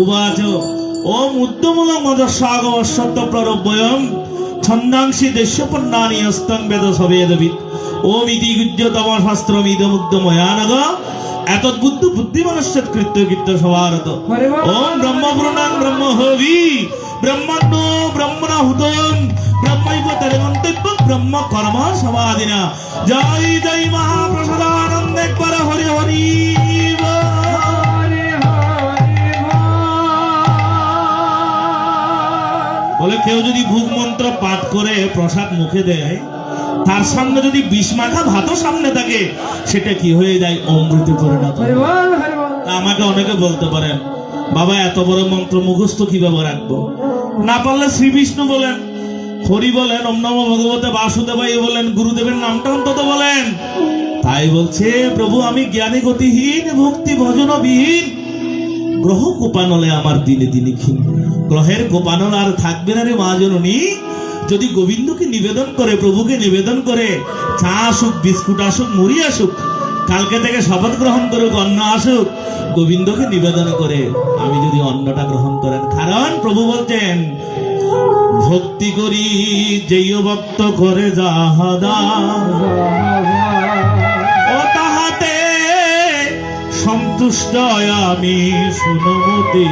উবাচ, ওম উদ্যমূল মদস্বাগবশ্বত্ব প্ররব্বয়ম ছন্দাংশি দেশ্যপন্নানি হস্তং বেদ সবেদবিদ, ওম ইতি গুজ্যতম শাস্ত্রম ইদমুদ্যময়ানগ এতদ্বুদ্ধ বুদ্ধিমানস্য কৃত্য কৃত্য সভারত, ওম ব্রহ্মপুরাণাং ব্রহ্মহবি ব্রহ্মাণ্ড ব্রহ্মণাহুতম ব্রহ্মৈব তরেমন্তব্য ব্রহ্ম কর্ম সমাধিনা। জয় জয় মহাপ্রসাদানন্দ একবার হরি হরি। বলে কেউ যদি ভোগ মন্ত্র পাঠ করে প্রসাদ মুখে দেয়, তার সামনে যদি 20 মাখা ভাতও সামনে থাকে, সেটা কি হয়ে যায়? অমৃতে পরিণত। আমাকে অনেকে বলতে পারেন বাবা এত বড় মন্ত্র মুখস্থ কিভাবে রাখবো? না পারলে শ্রী বিষ্ণু বলেন, হরি বলেন, ওম নমো ভগবতে বাসুদেবায় বলেন, গুরুদেবের নামটা অন্তত বলেন। তাই বলছে প্রভু আমি জ্ঞানী গতিহীন ভক্তি ভজনবিহীন, গ্রহ কোপানলে আমার দিনে দিনে ক্ষীণ। গ্রহের কোপানল আর থাকবে না রে মা জননী। যদি গোবিন্দকে নিবেদন করে, প্রভুকে নিবেদন করে, চা আসুক, বিস্কুট আসুক, মুড়ি আসুক, কালকে থেকে শপথ গ্রহণ করুক, অন্ন আসুক, গোবিন্দকে নিবেদন করে আমি যদি অন্নটা গ্রহণ করেন। কারণ প্রভু বলছেন ভক্তি করি যেই ভক্ত করে যাহাদা, ও তাহাতে সন্তুষ্ট আমি শুনমতি।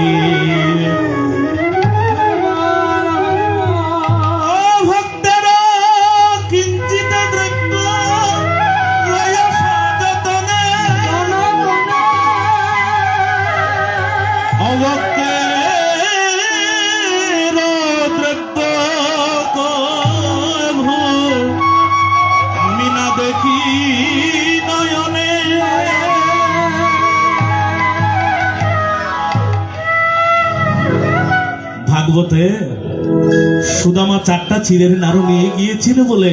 আমি না দেখি নয়নে, সুদামা 4টা চিড়ের নাড়ু নিয়ে গিয়েছিল বলে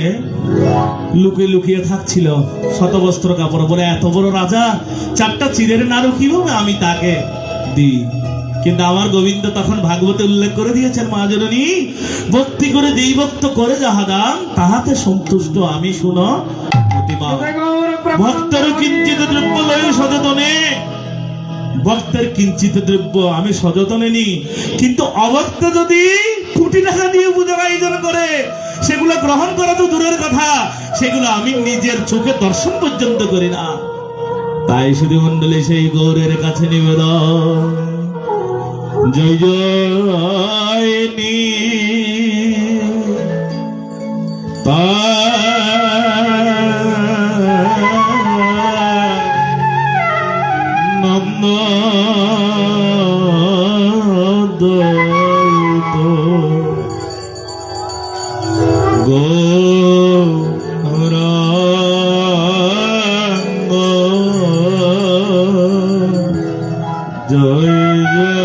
লুকিয়ে লুকিয়ে থাকছিল শতবস্ত্র কাপড় বলে, এত বড় রাজা 4টা চিড়ের নাড়ু কিভাবে আমি তাকে দিই? কিন্তু আমার গোবিন্দ তখন ভাগবতে উল্লেখ করে দিয়েছেন, মা জননী, ভক্তি করে যেই ভক্ত করে যাহা দান তাহাতে সন্তুষ্ট আমি, শুনো মতিমান। ভক্তের কিঞ্চিত দ্রব্য লয় সচেতনে, ভক্তের কিঞ্চিত দ্রব্য আমি সযতনে নি, কিন্তু অভক্ত যদি কোটি টাকা দিয়ে পূজার আয়োজন করে সেগুলো গ্রহণ করা তো দূরের কথা, সেগুলো আমি নিজের চোখে দর্শন পর্যন্ত করি না। তাই শুধু মন্ডলী সেই গৌরের কাছে নিবেদন, জয় জয় নি নন্দ গৌরাঙ্গ জয় জয়।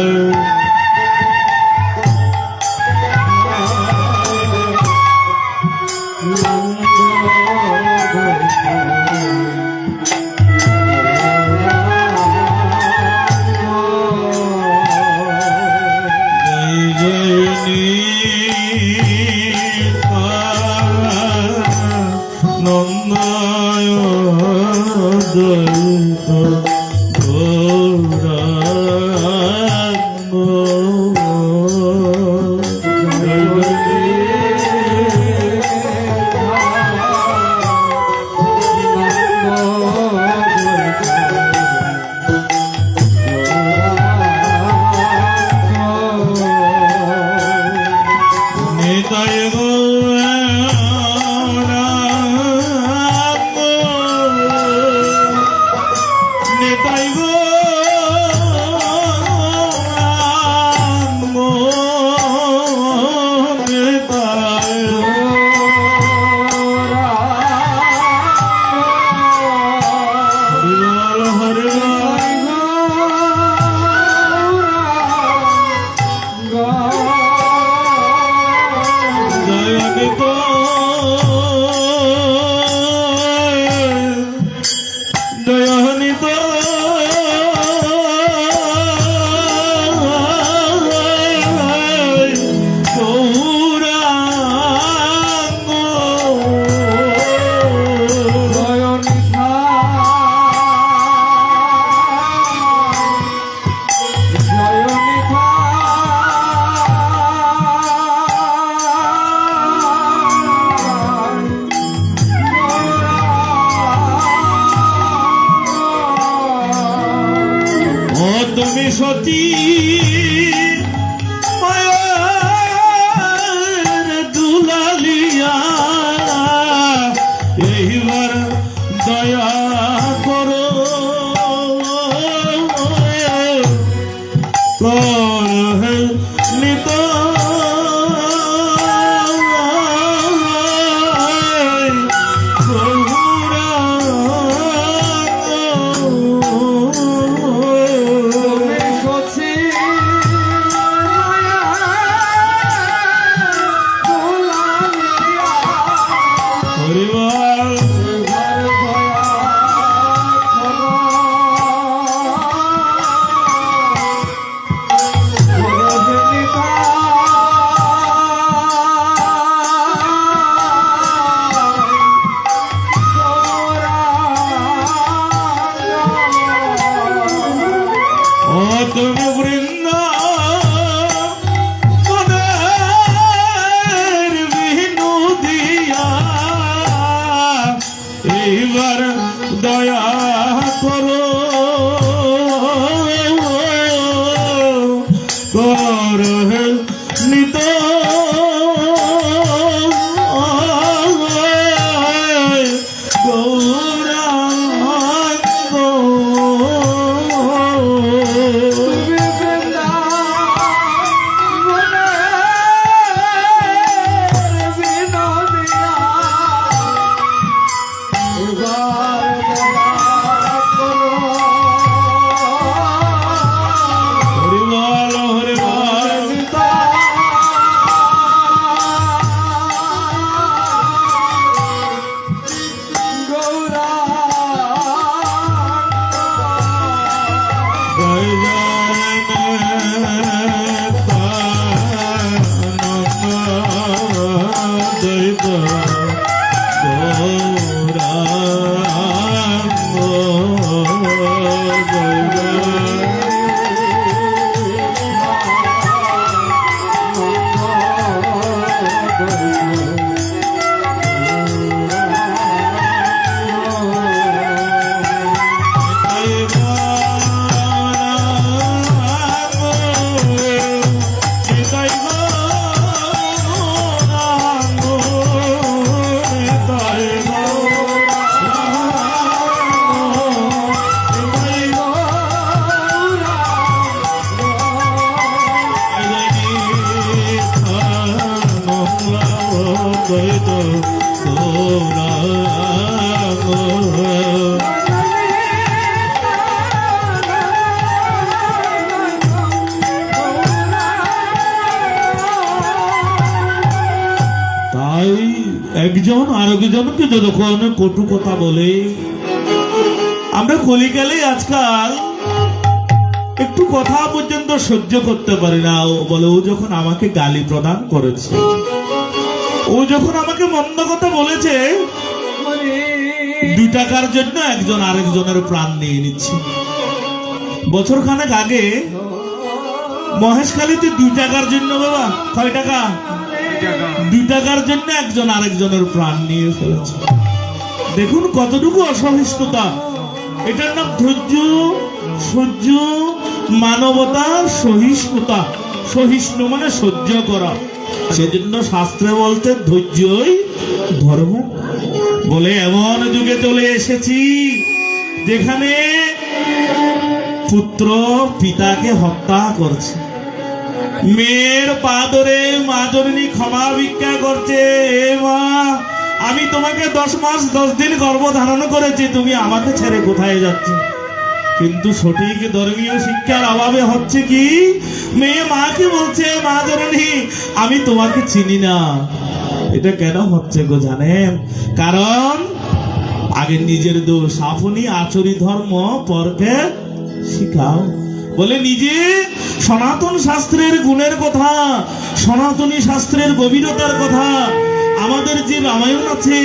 তাই একজন আরেকজনকে যতক্ষণ কটু কথা বলে, আমরা কলিকালে আজকাল একটু কথা পর্যন্ত সহ্য করতে পারি না। বলে ও যখন আমাকে গালি প্রদান করেছে, ও যখন আমাকে মন্দ কথা বলেছে, 2 টাকার জন্য একজন আরেকজনের প্রাণ নিয়ে নিচ্ছে। বছর খানেক আগে মহেশখালীতে 2 টাকার জন্য, বাবা কয় টাকা, 2 টাকার জন্য একজন আরেকজনের প্রাণ নিয়ে ফেলেছে। দেখুন কতটুকু অসহিষ্ণুতা। এটার নাম ধৈর্য, সহ্য, মানবতা, সহিষ্ণুতা। সহিষ্ণু মানে সহ্য করা। সেজন্য শাস্ত্রে বলতে ধৈর্যই ধর্ম। বলে এমন যুগে চলে এসেছি যেখানে পুত্র পিতাকে হত্যা করছে, মেয়ের পা ধরে মা জননী ক্ষমা ভিক্ষা করছে। এ মা, আমি তোমাকে 10 মাস 10 দিন গর্ভ ধারণ করেছি, তুমি আমাকে ছেড়ে কোথায় যাচ্ছ? কিন্তু সঠিক ধর্মীয় শিক্ষার অভাবে হচ্ছে কি, মেয়ে মাকে বলছে, মা জননী আমি তোমাকে চিনি না। এটা কেন হচ্ছে গো জানেন? কারণ আগে নিজের দোষ, আপনি আচরি ধর্ম পরকে শিখাও। বলে নিজে সনাতন শাস্ত্রের গুণের কথা, সনাতনী শাস্ত্রের গভীরতার কথা, আমাদের যে রামায়ণ আছে,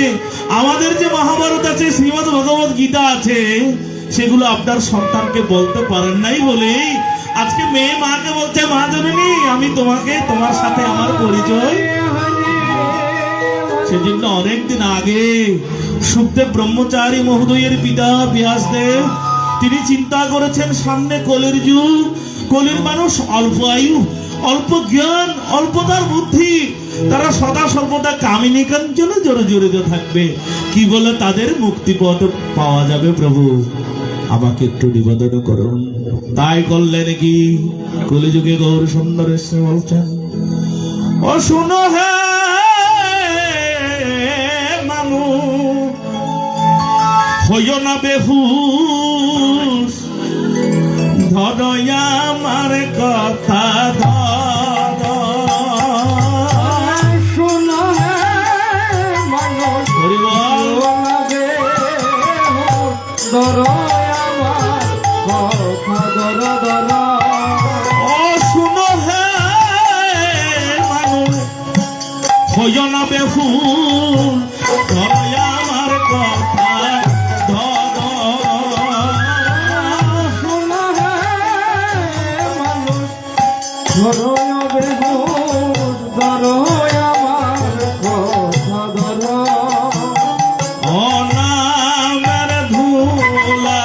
আমাদের যে মহাভারত আছে, শ্রীমদ্ ভগবত গীতা আছে, সেগুলো আপনার সন্তানকে বলতে পারেন নাই বলে আজকে মেয়ে মাকে বলছে, মা জননী আমি তোমাকে, তোমার সাথে আমার পরিচয়। সেজন্য অনেকদিন আগে সুখদেব ব্রহ্মচারী মহোদয়ের পিতা ব্যাসদেব তিনি চিন্তা করেছেন, সামনে কলির যুগ, কলির মানুষ অল্প আয়ু, অল্প জ্ঞান, অল্পতার বুদ্ধি, তারা সদা সর্বদা কামিনী কাঞ্চনে জড়িত থাকবে। কি বলে তাদের মুক্তিপথ পাওয়া যাবে? প্রভু আমাকে একটু নিবেদন করুন। তাই করলেন কি, কলিযুগে গৌর সুন্দর এসে বলছেন, ও শুনো হে মানুষ, হইও না বেহুশ, ধরো আমার কথা শোনো হে মানুষ, ধরো আমার কথা, ধরো। ও শুনো হে মানুষ, হইও না বেহুশ, ধরো আমার কথা ধরো। শোনো হে মানুষ, ধরো বেহুশ, ধরো আমার কথা, ধরো। ও নামের ধুলা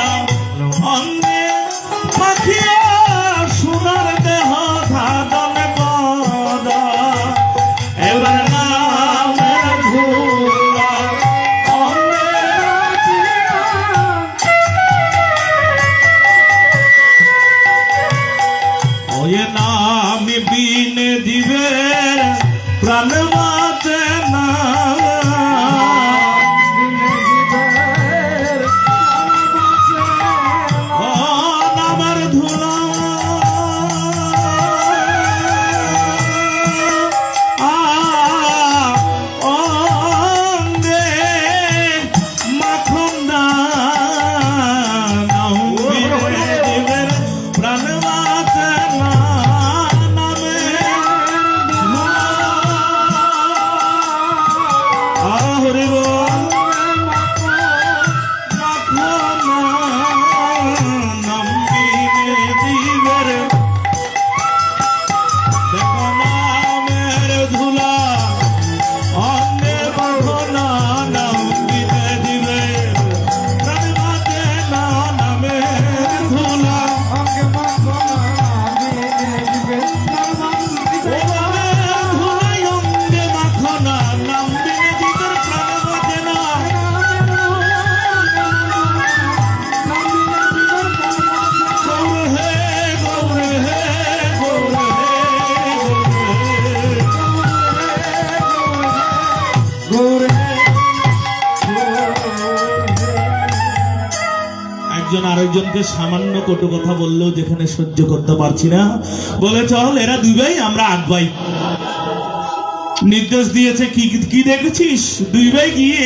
হরি বল মাখো না নাম বিনে দিবের দেখো নামের ধুলা অঙ্গে মাখো না নাম বিনে দিবের প্রাণ মাঝে না নামের ধুলা অঙ্গে মাখো না বিনে দিবে একজন আরেকজনকে সামান্য কটু কথা বললেও যেখানে সহ্য করতে পারছি না বলে চল এরা দুই ভাই আমরা 8 ভাই নির্দেশ দিয়েছে কি কি দেখেছিস 2 ভাই গিয়ে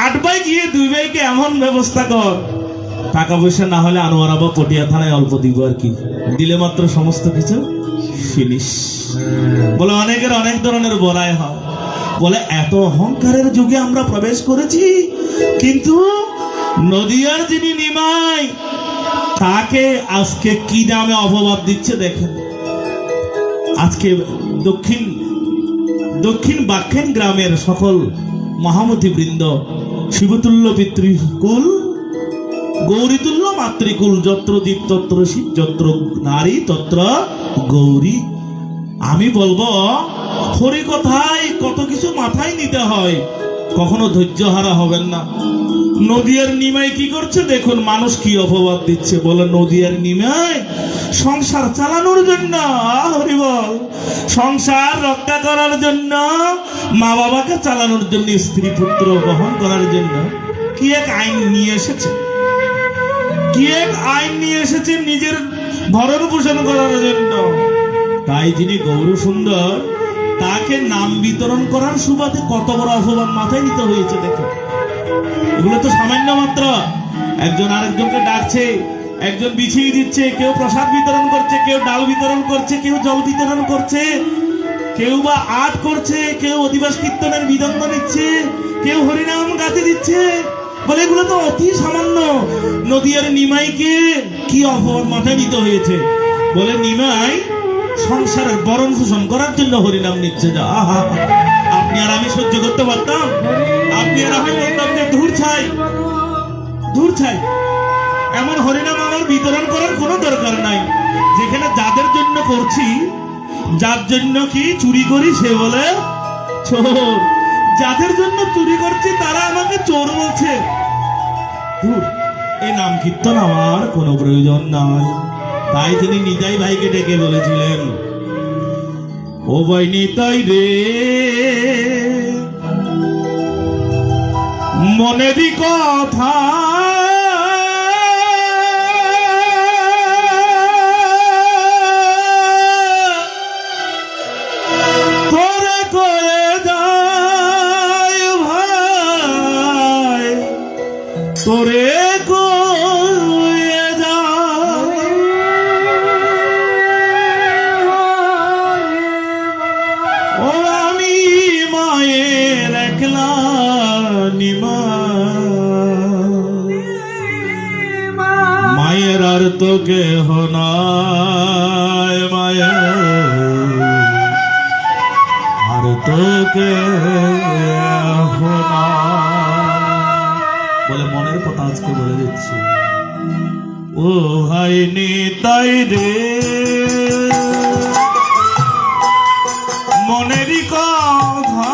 8 ভাই গিয়ে 2 ভাইকে এমন ব্যবস্থা কর টাকা পয়সা না হলে আনোয়ারা বা পটিয়া থানায় অল্প দিব আর কি দিলে মাত্র সমস্ত কিছু ফিনিশ বলে অনেকের অনেক ধরনের বলাই হয় বলে এত অহংকারের যুগে আমরা প্রবেশ করেছি কিন্তু নদিয়ার যিনি নিমাই তাকে আজকে কি নামে অপবাদ দিচ্ছে দেখেন আজকে দক্ষিণ বাক্যেন গ্রামের সকল মহামতি বৃন্দ শিবতুল্য পিতৃকুল গৌরীতুল্য মাতৃকুল যত্র দীপ তত্র শিব যত্র নারী তত্র গৌরী আমি বলবো হরি কথায় কত কিছু মাথায় নিতে হয় কখনো ধৈর্য হারা হবেন না নদিয়ার নিমাই কি করছে দেখুন মানুষ কি অপবাদ দিচ্ছে বলে নদিয়ার নিমাই সংসার চালানোর জন্য হরি বল সংসার রক্ষা করার জন্য মা বাবাকে চালানোর জন্য স্ত্রী পুত্র বহন করার জন্য কি এক আইন নিয়ে এসেছে নিজের ভরণ পোষণ করার জন্য তাই যিনি গৌর সুন্দর তাকে নাম বিতরণ করার সুবাদে কত বড় অপমান মাথায় নিতে হয়েছে দেখো এগুলো তো সামান্য মাত্র একজন আরেকজনকে ডাকছে একজন বিছিয়ে দিচ্ছে কেউ প্রসাদ বিতরণ করছে কেউ ডাল বিতরণ করছে কেউ জল বিতরণ করছে কেউ বা আট করছে কেউ অধিবাস কীর্তনের বিদঙ্গ নিচ্ছে কেউ হরিনাম গাতে দিচ্ছে বলে এগুলো তো অতি সামান্য নদিয়ার নিমাইকে কি অপমান মাথায় নিতে হয়েছে বলে নিমাই সংসারের বরণ পোষণ করার জন্য হরিনাম নিচ্ছে যা আহা আপনি আর আমি সহ্য করতে পারতাম আপনি আর আমি বলতাম যে দূর ছাই এমন হরিনাম আমার বিতরণ করার কোনো দরকার নাই যেখানে যাদের জন্য করছি যার জন্য কি চুরি করি সে বলে চোর যাদের জন্য চুরি করছি তারা আমাকে চোর বলছে দূর এই নাম কীর্তন আমার কোনো প্রয়োজন নাই তাই তিনি নিতাই ভাইকে ডেকে বলেছিলেন ও ভাই নিতাই রে মনেরই কথা তোরে করে যায় ভাই তোরে করে যায় ও আমি মায়ের একলা নিমা মায়ের আর তো কেহ নাই মায়ের আর তো কেহ নাই বলে মনের কথা আজকে বলে দিচ্ছি ও ভাই নিতাই রে মনেরই কথা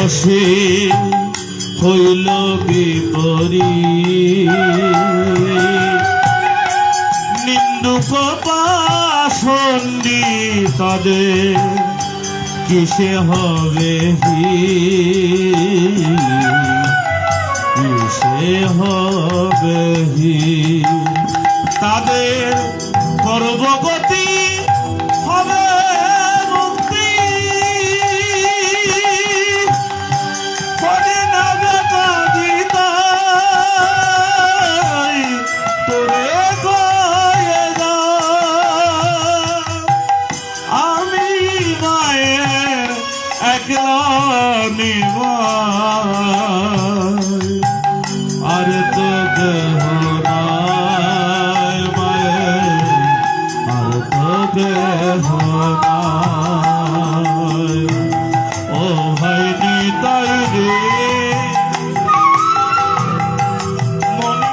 বসে হইল বিপরীত নিন্দুক পাষণ্ডী তাদের কিসে হবে কিসে হবে তাদের পরবগতি হবে মুক্তি পরে নাবে কাঁদিতাই তোরে গয়ে যা আমি মায়ের একলা নিবাই আর তো দেহ নাই মায়ের আর তো দেহ নাই ও ভাই নিতাই রে মনে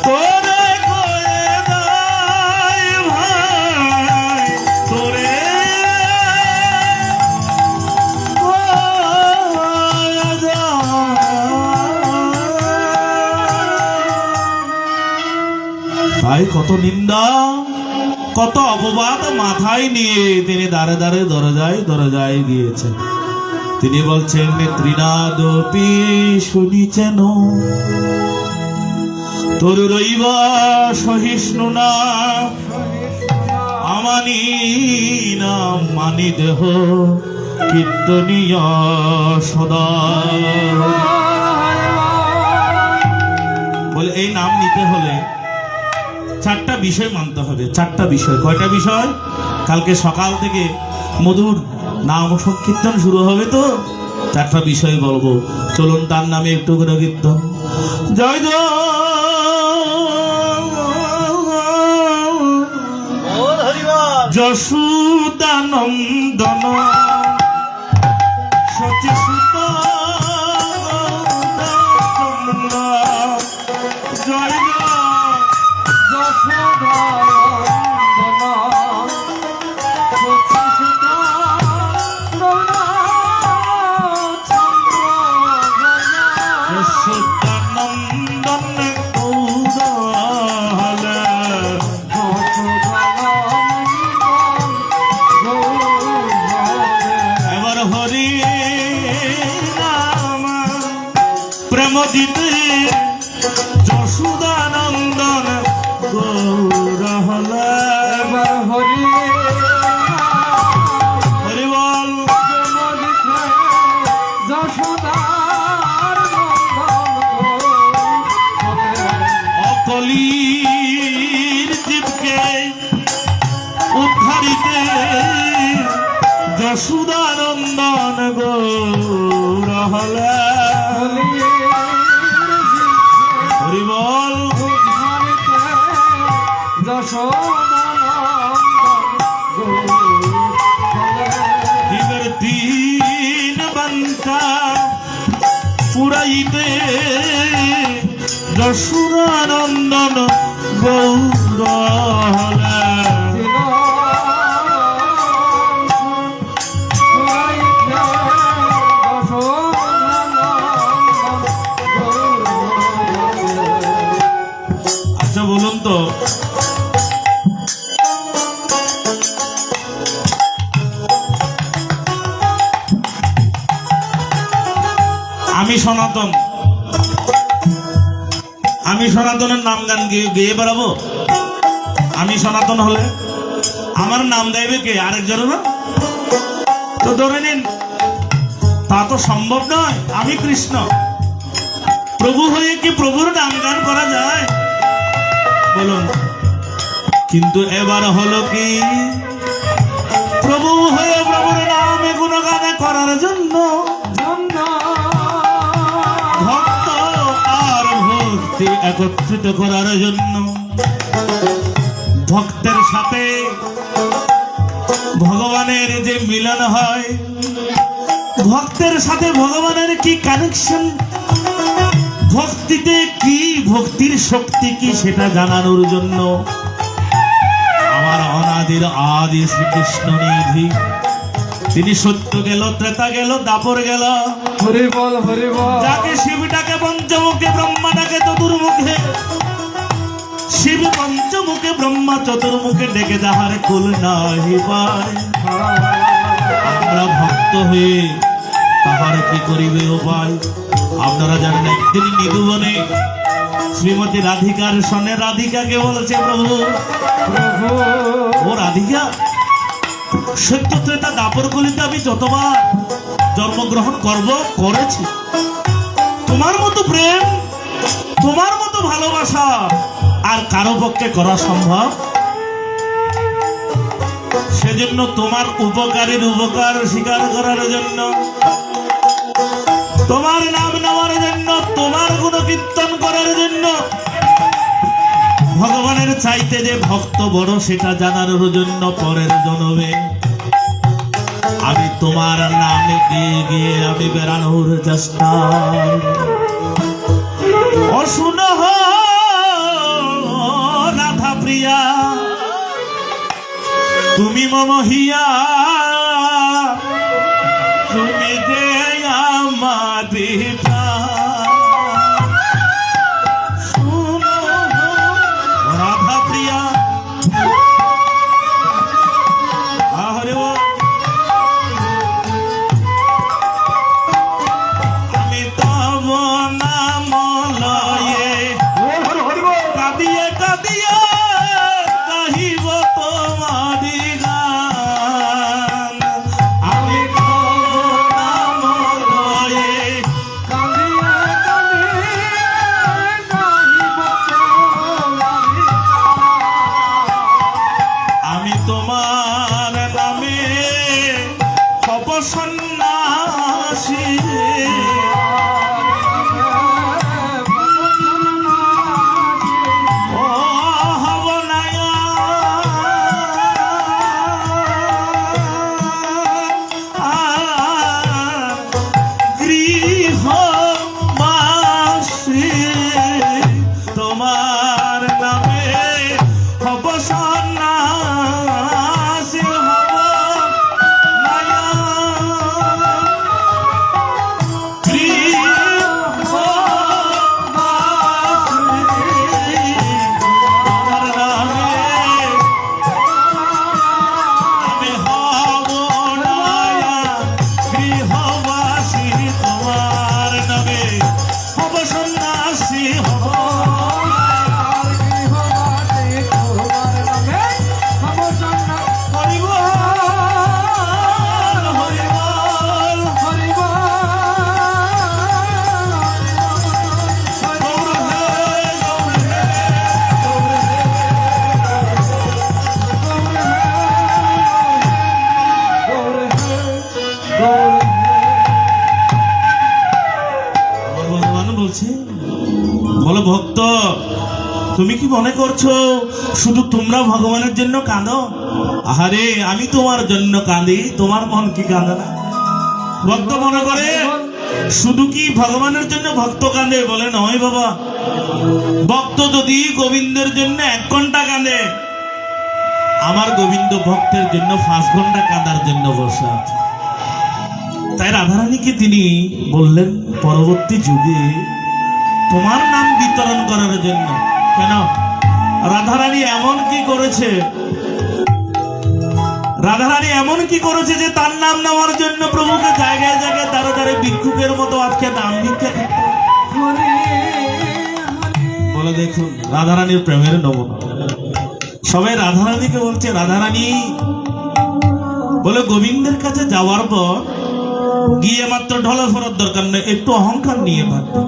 তোরে গয়ে নাই ভাই তোরে গয়ে যায়। তাই কত নিন্দা কত অপবাদ মাথায় নিয়ে তিনি দাঁড়ে দাঁড়ে দরজায় গিয়েছেন। তিনি বলছেন ত্রিনাদপি শুনিছেন তোর রইবা সহিষ্ণু না আমানি না মানি দেহ কীর্তনীয় সদা বলে এই নাম নিতে হলে চারটা বিষয় মানতে হবে। চারটা বিষয়। কয়টা বিষয়? কালকে সকাল থেকে মধুর নাম সংকীর্তন শুরু হবে তো চারটা বিষয় বলবো। চলুন তার নামে একটু করে কীর্তন। জয় জয় যশোদানন্দন সচিসুত জয় যশোদানন্দন এবার হরি নাম প্রেম দিতে যশোদানন্দন গৌরহলা এবার হরি হরি বল যশোদার অকলির জীবকে উদ্ধারিতে যশোদানন্দন গৌরহলা হরি বল জীবের তিন বান্তা পুরাইতে যশোদানন্দন গৌরহলা আচ্ছা বলুন তো আমি সনাতনের নাম গান গেয়ে বেড়াবো। আমি সনাতন হলে আমার নাম গাইবে কে? আরেকজন না তো ধরে নিন, তা তো সম্ভব নয়। আমি কৃষ্ণ, প্রভু হয়ে কি প্রভুর নাম গান করা যায়? বলুন। কিন্তু এবার হলো কি, প্রভু হয়ে প্রভুর নামে গুণগান করার জন্য ভক্ত আর ভক্তি একত্রিত করার জন্য ভক্তের সাথে ভগবানের যে মিলন হয়, ভক্তের সাথে ভগবানের কি কানেকশন, ভক্তিতে কি, ভক্তির শক্তি কি, সেটা জানানোর জন্য আমার অনাদির আদি শ্রীকৃষ্ণ নিধি। তিনি সত্য গেল, ত্রেতা গেল, দাপর গেল। হরি বল হরি বল। যাকে শিবটাকে পঞ্চমুখে, ব্রহ্মাটাকে চতুর্মুখে, শিব পঞ্চমুখে, ব্রহ্মা চতুর্মুখে ডেকে যাহার কুল নাহি পায়। আমরা ভক্ত হয়ে তাহার কি করিবে উপায়? আপনারা জানেন একদিন নিধুবনে শ্রীমতী রাধিকার সনে রাধিকাকে বলছে, প্রভু প্রভু ও রাধিকা, সত্য ত্রেতা দাপর কলিতে আমি যতবার জন্মগ্রহণ করেছি, তোমার মতো প্রেম, তোমার মতো ভালোবাসা আর কারো পক্ষে করা সম্ভব? সেজন্য তোমার উপকারের উপকার স্বীকার করার জন্য, তোমার নাম নেওয়ার জন্য, তোমার গুণ কীর্তন করার জন্য, ভগবানের চাইতে যে ভক্ত বড় সেটা জানার জন্য পরের জন্মে আমি তোমার নামে গিয়ে গিয়ে আমি বেড়ানোর চেষ্টা। অশুন রাধা প্রিয়া, তুমি মম হিয়া, তুমি যে আমার শুনো রাধা প্রিয়া। আরে ও আমি তব নাম লয়ে কাঁদিয়ে কাঁদিয়ে কাহিব তোমারি গান। আমি তব নাম লয়ে কাঁদিয়া কাঁদিয়া গাহিব তোমারি আমি তোমার নামে হব সন্ন্যাসী। ও হব নায়া গৃহবাসী, তোমার নামে হব সন্ন্যাসী, হব নায়া বলো ভক্ত, তুমি কি মনে করছো শুধু তোমরা ভগবানের জন্য কাঁদো? আহারে আমি তোমার জন্য কাঁদি, তোমার মন কি কাঁদে না? ভক্ত মনে করে শুধু কি ভগবানের জন্য ভক্ত কাঁদে? বলে নয় বাবা, ভক্ত যদি গোবিন্দের জন্য 1 ঘন্টা কাঁদে, আমার গোবিন্দ ভক্তের জন্য 5 ঘন্টা কাঁদার জন্য বসে আছে। তাই রাধারানীকে তিনি বললেন পরবর্তী যুগে তোমার নাম বিতরণ করার জন্য। কেন? রাধারানী এমন কি করেছে, রাধারানী এমন কি করেছে যে তার নাম নেওয়ার জন্য প্রভুকে জায়গায় জায়গায় দ্বারে দ্বারে ভিক্ষুকের মতো আজকে নাম ভিক্ষা করতে। বলে দেখুন রাধারানীর প্রেমের নমুনা। সবাই রাধারানীকে বলছে রাধারানী, বলে গোবিন্দের কাছে যাওয়ার পর গিয়ে মাত্র ঢলা ফেরার দরকার নেই, একটু অহংকার নিয়ে ভাববে,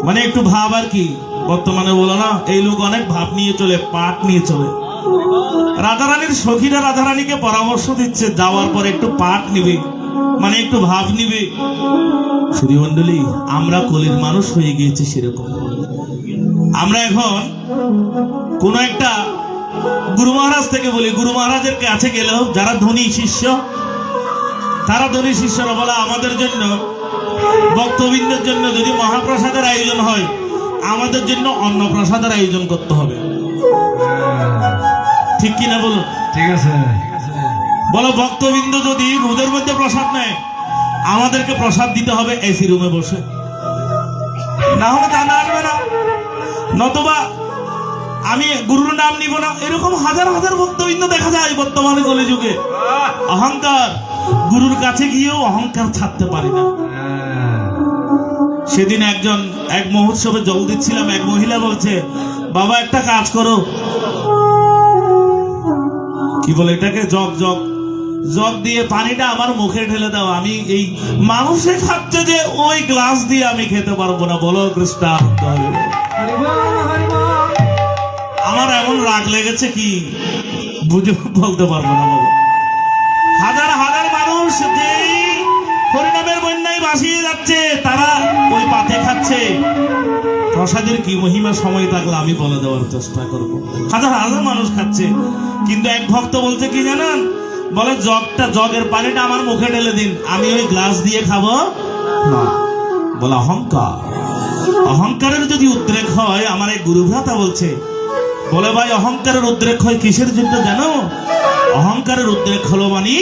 মানে একটু ভাব আর কি। বর্তমানে বলো না এই লোক অনেক ভাব নিয়ে চলে, পাট নিয়ে চলে। রাধারানীর সখীরা রাধারানীকে পরামর্শ দিচ্ছে যাওয়ার পর একটু পাট নিবে, মানে একটু ভাব নিবে। শ্রীমণ্ডলী, আমরা কলির মানুষ হয়ে গিয়েছি সেরকম। আমরা এখন কোন একটা গুরু মহারাজ থেকে বলি, গুরু মহারাজের কাছে গেলেও যারা ধনী শিষ্য, তারা ধনী শিষ্যরা বলে আমাদের জন্য ভক্তবৃন্দের জন্য যদি মহাপ্রসাদের আয়োজন হয়, আমাদের জন্য অন্নপ্রসাদের আয়োজন করতে হবে। ঠিক কিনা বলো? ঠিক আছে। বলো ভক্তবৃন্দ যদি রোদের মধ্যে প্রসাদ নেয়, আমাদেরকে প্রসাদ দিতে হবে এসি রুমে বসে, না হলে তা না আসবে না। নতুবা আমি গুরুর নাম নিব না, এরকম হাজার হাজার ভক্তবৃন্দ দেখা যায় বর্তমানে কলিযুগে। অহংকার, গুরুর কাছে গিয়েও অহংকার ছাড়তে পারি না। সেদিন এক মহোৎসবে জল দিচ্ছিলাম, এক মহিলা বলছে, বাবা একটা কাজ করো, কি বলে এটাকে, জগ জগ জগ দিয়ে পানিটা আমার মুখে ঢেলে দাও, আমি এই মানুষে খাচ্ছে যে ওই গ্লাস দিয়ে আমি খেতে পারবো না। বলো কৃষ্ণ, আমার এমন রাগ লেগেছে কি বুঝে বলতে পারবো না। বলো, হাজার হাজার মানুষ যে হরিনামের বন্যায় ভাসিয়ে যাচ্ছে, তারা ওই পাতে খাচ্ছে। প্রসাদের কি মহিমা সময় থাকলে আমি বলে দেওয়ার চেষ্টা করব। হাজার হাজার মানুষ খাচ্ছে, কিন্তু এক ভক্ত বলছে কি জানেন, বলে জগের পানিটা আমার মুখে ঢেলে দিন, আমি ওই গ্লাস দিয়ে খাবো না। বলে অহংকার, অহংকারের যদি উদ্রেক হয়, আমার এই গুরু ভ্রাতা বলছে, বলে ভাই অহংকারের উদ্রেক হয় কিসের জন্য জানো? অহংকারের উদ্রেক হলো মানে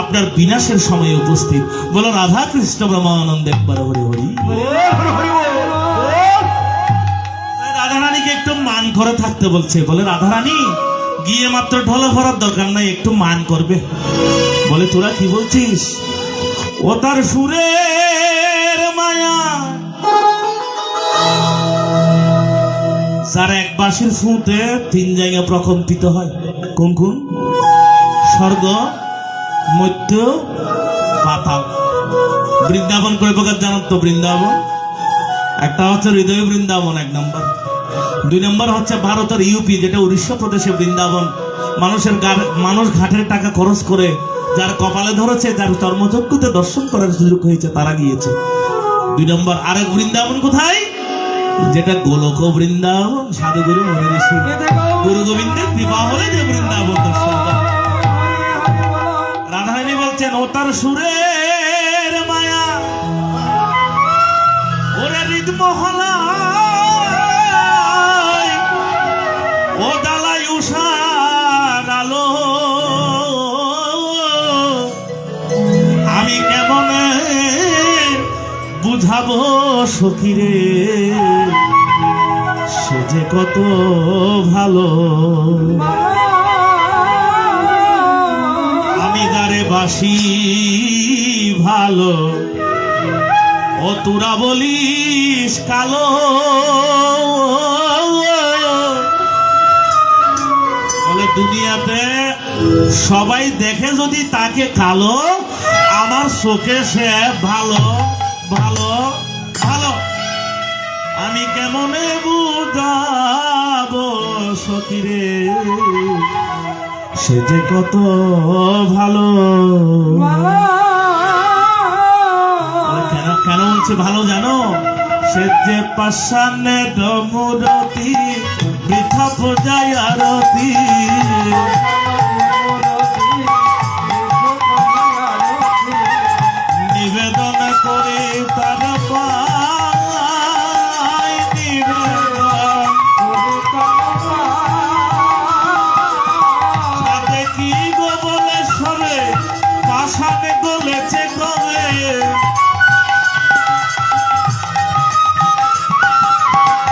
আপনার বিনাশের সময় উপস্থিত। বলো রাধা কৃষ্ণ ব্রহ্মানন্দ একবার হরি হরি। রাধারানীকে একটু মান করে থাকতে বলছে। বলে রাধারানী গিয়ে মাত্র ঢলে ভরার দরকার নাই, একটু মান করবে। বলে তোরা কি বলছিস? ও তার সুরের মায়া, যার এক বাঁশির ফুটে 3 জায়গা প্রকম্পিত হয়। কোন কোন? স্বর্গ, মধ্য, পাতাল। বৃন্দাবন কয় প্রকার জানো তো? বৃন্দাবন একটা হচ্ছে হৃদয় বৃন্দাবন 1 নম্বর, 2 নম্বর হচ্ছে ভারতের ইউপি, যেটা উড়িষ্যা প্রদেশে বৃন্দাবন। মানুষ ঘাটের টাকা খরচ করে, যার কপালে ধরেছে, যার চর্মচক্ষুতে দর্শন করার সুযোগ হয়েছে, তারা গিয়েছে। 2 নম্বর আরেক বৃন্দাবন কোথায়? যেটা গোলক বৃন্দাবন, সাধুগুরু মনি ঋষি গুরু গোবিন্দের কৃপা হলে যে বৃন্দাবন দর্শন করে। রাধারানী বলছেন, ও তার সুরের মায়া, ওরে হৃদমহলা, ও দালাই উষার আলো, আমি কেমন বুঝাবো সখীরে, সে যে কত ভালো। আমি গারে বাসি ভালো, ও তোরা বলিস কালো। বলে দুনিয়াতে সবাই দেখে যদি তাকে কালো, আমার চোখে সে ভালো ভালো ভালো। আমি কেমনে বুঝাবো সখীরে, সে যে কত ভালো। কেন কেন বলছে ভালো জানো? সে যে পাষাণে ডমরতি, বৃথা পূজায় আরতি, নিবেদন করে তার পায় নিবেদন। সাথে কি গো বলে সবে, পাষাণে গলেছে কবে,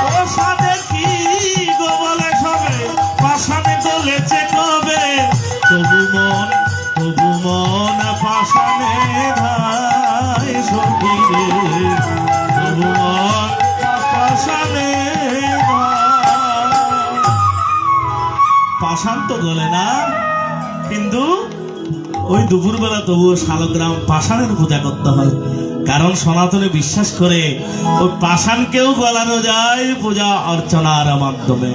ও সাথে কি গো বলে সবে, পাষাণে গলেছে কবে। তবু মন পাষাণে ধায় সখীরে, তবু মন পাষাণে ধায়। পাষাণ তো গলে না, কিন্তু ওই দুপুরবেলা তবুও শালগ্রাম পাষাণের পূজা করতে হয়। কারণ সনাতনে বিশ্বাস করে ওই পাষাণকেও গলানো যায় পূজা অর্চনার মাধ্যমে।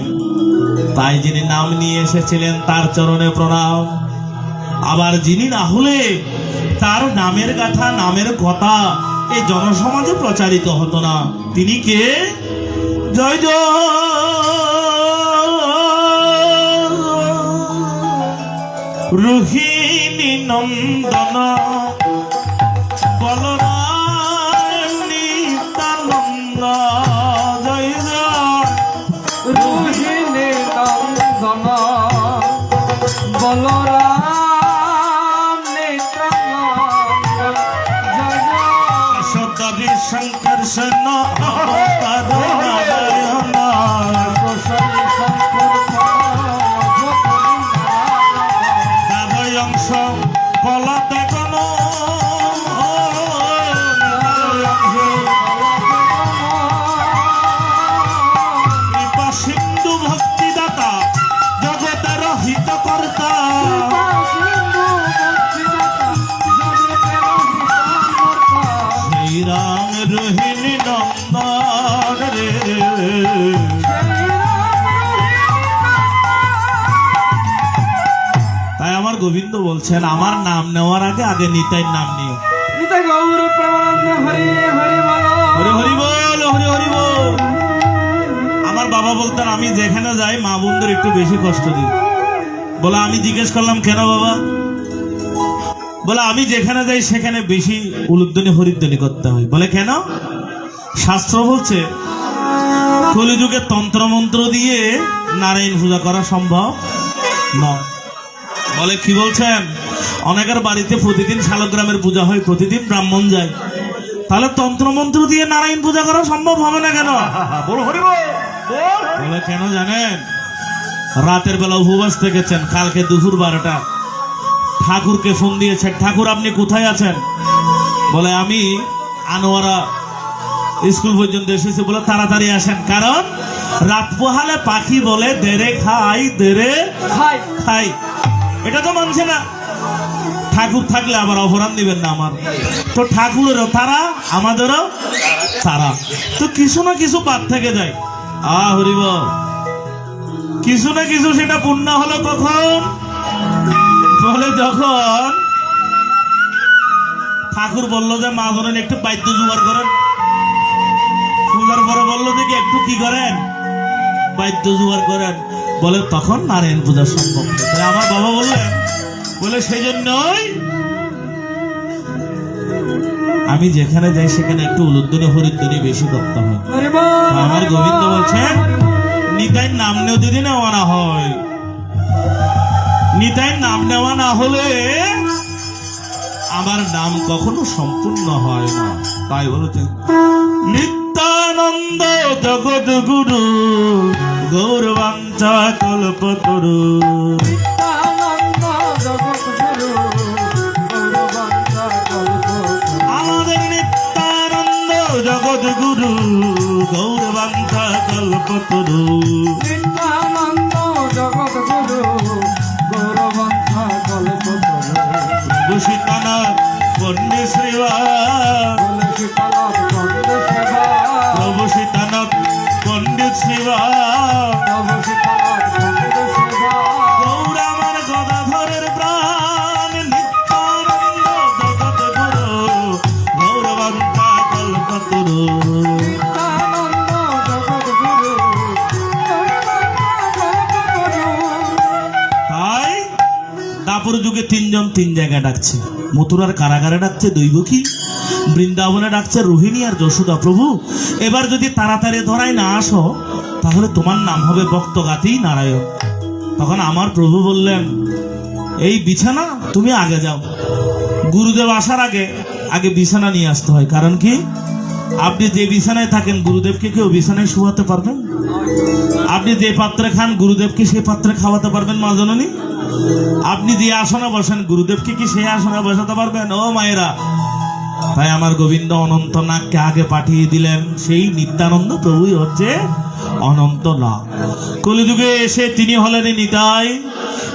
তাই যিনি নাম নিয়ে এসেছিলেন তার চরণে প্রণাম। আবার যিনি না হলে তার নামের গাথা, নামের কথা এই জনসমাজে প্রচারিত হতো না। তিনি কে? জয় জয় রোহিণী নন্দন বলরাম নিত্যানন্দ। জয় জয় রোহিণী নন্দন আদি শঙ্কর সেন অবতার নারায়ণ গোসাই শঙ্কর দাদয় অংশ কলাতে কোন কৃপা সিন্ধু ভক্তিদাতা জগতের হিতকর্তা শ্রীরাম রোহিণী নন্দন রে। তাই আমার গোবিন্দ বলছেন আমার নাম নেওয়ার আগে আগে নিতাইয়ের নাম নিও। গৌর প্রেমানন্দ হরি হরি হরি হরি বল, হরি হরি বল। আমার বাবা বলতেন আমি যেখানে যাই মা বোনদের একটু বেশি কষ্ট দিই। বলে আমি জিজ্ঞেস করলাম কেন বাবা? বলে আমি যেখানে যাই সেখানে বেশি উলুধ্বনি হরিধ্বনি করতে হয়। বলে কেন? শাস্ত্র বলছে কলিযুগে তন্ত্রমন্ত্র দিয়ে নারায়ণ পূজা করা সম্ভব নয়। বলে কি বলছেন? অনেকের বাড়িতে প্রতিদিন শালগ্রামের পূজা হয়, প্রতিদিন ব্রাহ্মণ যায়, তাহলে তন্ত্রমন্ত্র দিয়ে নারায়ণ পূজা করা সম্ভব হবে না কেন? বলে কেন জানেন? রাতের বেলা উপবাস থেকেছেন, কালকে দুপুর 12টা ঠাকুরকে ফোন দিয়েছেন, ঠাকুর আপনি কোথায় আছেন? বলে আমি আনোয়ারা স্কুল পর্যন্ত এসেছি। বলে তাড়াতাড়ি আসেন, কারণ রাত পোহালে পাখি বলে দেরে খাই দেরে খাই। এটা তো মানছে না। ঠাকুর থাকলে আবার অপরাধ দিবেন না আমার। তো ঠাকুরেরও তারা, আমাদেরও তারা, তো কিছু না কিছু বাদ থেকে যায়। হরিব কিছু না কিছু সেটা পূর্ণ হলো কখন? বলে যখন ঠাকুর বললো যে মা ধরেন একটু বাদ্য জোগাড় করেন। পূজার পরে বললো যে একটু কি করেন? বাদ্য জোগাড় করেন। বলে তখন নারায়ণ পূজা সম্ভব। তাই আমার বাবা বললেন, বলে সেই জন্যই আমি যেখানে যাই সেখানে একটু উলুধ্বনি হরিধ্বনি বেশি করতে হয়। আমার গোবিন্দ বলছেন নিতাইয়ের নাম নেও যদি নেওয়া না হয়, নিতাইয়ের নাম নেওয়া না হলে আমার নাম কখনো সম্পূর্ণ হয় না। তাই বলছেন নিত্যানন্দ জগৎ গুরু গৌরবাঞ্ছা কল্পতরু। আমাদের নিত্যানন্দ জগৎ গুরু গৌরবাঞ্ছা কল্পতরু। নিত্যানন্দ জগৎ গুরু গৌরবন্ধা কল্পতরু। প্রভু সীতানাথ পণ্ডিত সেবা, প্রভু সীতানাথ পণ্ডিত সেবা, গৌর আমার গদাধরের প্রাণ নিত্যানন্দ জগৎ গুরু গৌরবাঞ্ছা কল্পতরু। তাই দাপর যুগে তিনজন তিন জায়গায় ডাকছে। মথুরার কারাগারে ডাকছে দৈবকী, বৃন্দাবনে ডাকছে রোহিণী আর যশোদা। প্রভু এবার যদি তাড়াতাড়ি ধরাই না আসো তাহলে তোমার নাম হবে ভক্তগাতি নারায়ণ। তখন আমার প্রভু বললেন এই বিছানা তুমি আগে যাও। গুরুদেব আসার আগে আগে বিছানা নিয়ে আসতে হয়। কারণ কি? আপনি যে বিছানায় থাকেন গুরুদেবকে কেউ বিছানায় শুয়াতে পারবেন? আপনি যে পাত্রে খান গুরুদেবকে সেই পাত্রে খাওয়াতে পারবেন মা জননী? আপনি যে আসনে বসেন গুরুদেবকে কি সেই আসনে বসাতে পারবেন? ও মায়েরা, তাই আমার গোবিন্দ অনন্ত নাগকে আগে পাঠিয়ে দিলেন। সেই নিত্যানন্দ প্রভুই হচ্ছে অনন্ত নাগ। কলিযুগে এসে তিনি হলেন নিতাই।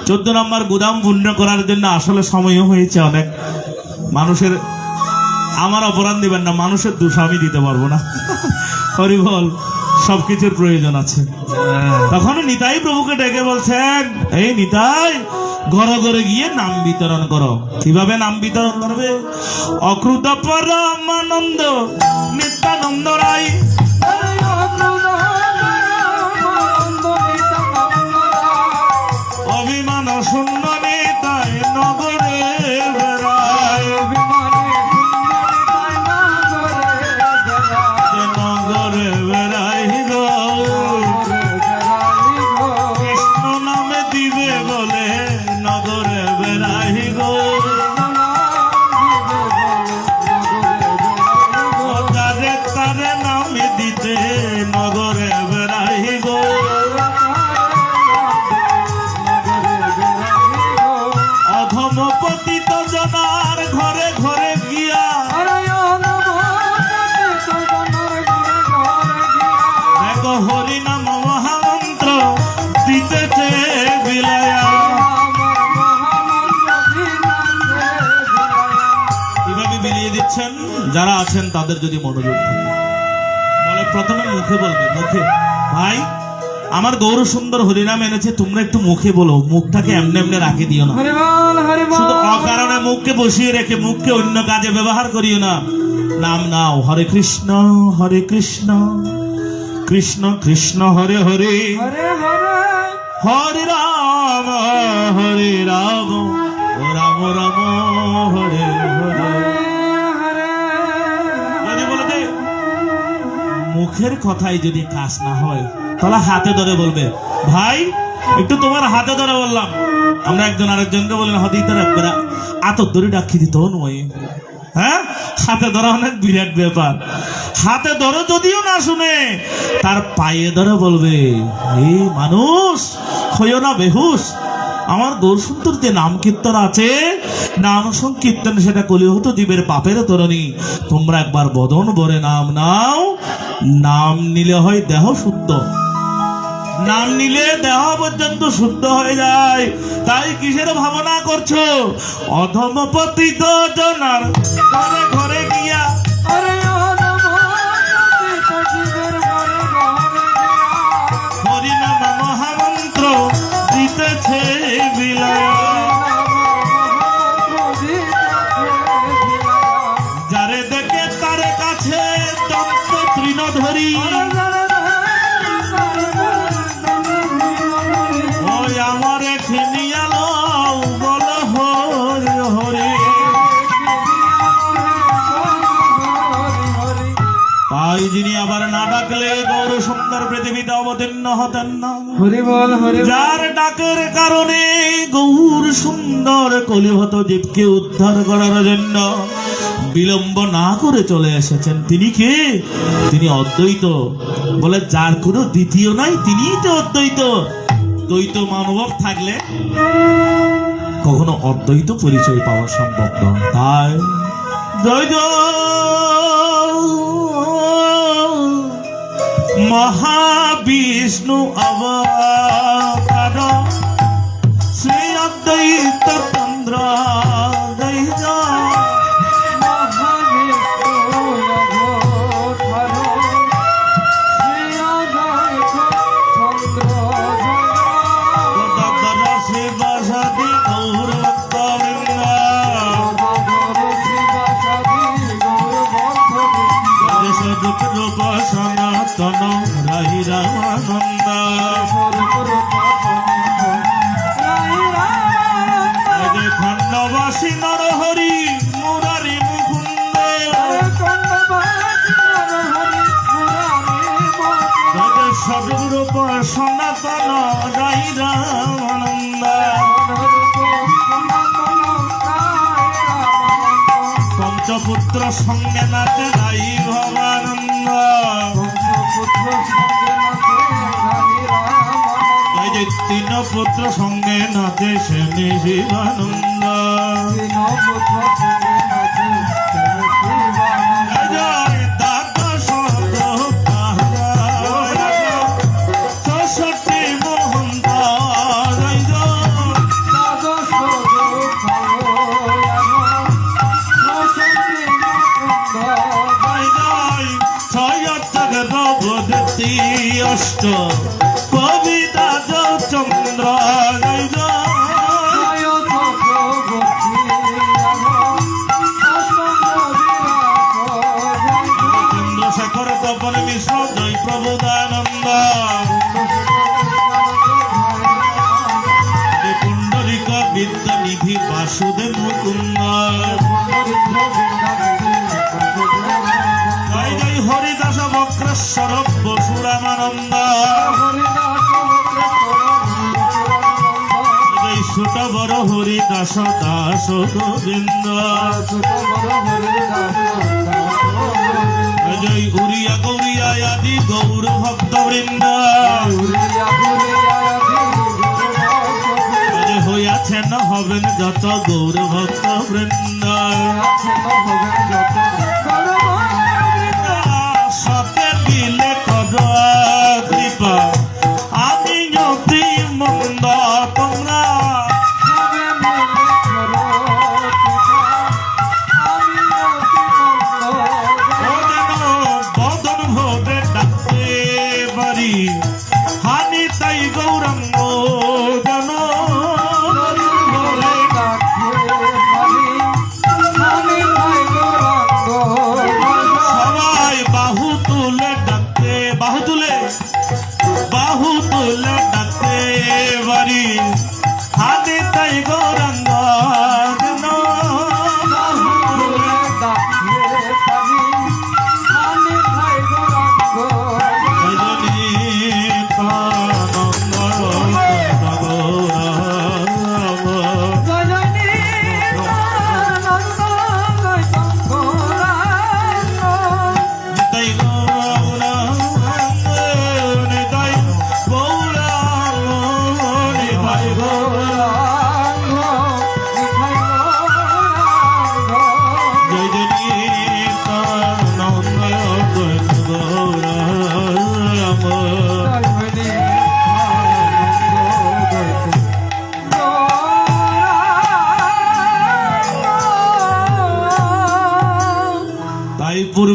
14 নম্বর গুদাম পূর্ণ করার জন্য আসলে সময়ও হয়েছে অনেক। মানুষের আমার অপরাধ দিবেন না, মানুষের দোষ আমি দিতে পারবো না। হরিবল, সবকিছুর প্রয়োজন আছে। তখন নিতাই প্রভুকে ডেকে বলছেন এই নিতাই ঘরে ঘরে গিয়ে নাম বিতরণ করো। কিভাবে নাম বিতরণ করবে? অকৃত পরমানন্দ নিত্যানন্দ রায়, অভিমান শূন্য নিতাই নগরে বেড়ায়, নগরে বেড়াই গো কৃষ্ণ নামে দিবে বলে নগরে বেড়াই গো। যারা আছেন তাদের যদি মনোযোগ থাকে, বলে প্রথমে মুখে বলবে, মুখে ভাই আমার গৌর সুন্দর হরিনাম এনেছে, তোমরা একটু মুখে বলো, মুখটাকে এমনি এমনি রাখে দিও না, হরি বল হরি বল। শুধু অকারণে মুখকে বসিয়ে রেখে মুখকে অন্য কাজে ব্যবহার করিও না। নাম নাও, হরে কৃষ্ণ কৃষ্ণ কৃষ্ণ হরে হরে, হরে হরে হরে রাম রাম রাম হরে হরে। হরে যদি বলে দে মুখের কথাই যদি কাজ না হয়, তাহলে হাতে ধরে বলবে, ভাই একটু তোমার হাতে ধরে বললাম। আমরা একজন আরেকজনকে বলেন হতেই তার একবার আতর ধরে ডাকি দিত নয়, হ্যাঁ হাতে ধরা অনেক বিরাট ব্যাপার। হাতে ধরে যদিও না শুনে, তার পায়ে ধরে বলবে, এই মানুষ হইও না বেহুশ, আমার গৌর সুন্দর যে নাম কীর্তন আছে, নাম সংকীর্তন সেটা কলিহত জীবের পাপের তরণী, তোমরা একবার বদন ভরে নাম নাও, নাম নিলে হয় দেহ শুদ্ধ, নাম নিলে দেহ পর্যন্ত শুদ্ধ হয়ে যায়। তাই কিসের ভাবনা করছো? অধম পতিত জনার ঘরে ঘরে গিয়া, হরে হরিনাম মহামন্ত্র দিতেছে বিলায়, যারে দেখে তার কাছে তন্ত্র তৃণধরি, ওই আমার খেনিয়ালো বল হরি হরি। তাই যিনি আবার না ডাকলে গৌর সুন্দর পৃথিবীতে অবতীর্ণ হতেন না, হরি বল হরি বল। যার ডাকের কারণে গৌর সুন্দর কলিহত জীবকে উদ্ধার করার জন্য বিলম্ব না করে চলে এসেছেন, তিনি কে? তিনি অদ্বৈত। বলে যার কোনো দ্বিতীয় নাই, তিনিই তো অদ্বৈত। দ্বৈত মানব থাকলে কখনো অদ্বৈত পরিচয় পাওয়া সম্ভব নয়। তাই দ্বৈত মহাবিষ্ণু অবতার শ্রী অদ্বৈত চন্দ্র দ্বৈত, শিব সতী গৌর ভক্তবৃন্দ, রূপ সনাতন রাহি রামানন্দ, খণ্ডবাসী নরহরি মুরারি মুকুন্দ, সদরূপ সনাতন রাহি রামানন্দ, পঞ্চপুত্র সঙ্গে নাচে রাই ভবানন্দ, এই যে তিন পুত্র সঙ্গে নাচে শ্যামী শিবানন্দ, ষষ্ঠী মহন্ত, অষ্ট কবিতা চন্দ্র, চন্দ্রশেখর তপন মিশ্র, জয় প্রবোধানন্দ, পুণ্ডরিক বিদ্যানিধি বাসুদেব মুকুন্দ, জয় জয় হরিদাস বক্রেশ্বর বসুরামানন্দ, জয় ছোট বড় হরিদাস দাস গোবিন্দ, জয় উড়িয়া গৌরিয়া আদি গৌর ভক্তবৃন্দ, হইয়াছেন হবেন যত গৌর ভক্তবৃন্দ, সতে দিলে কর কৃপা আমি অতি মন্দ, তোমরা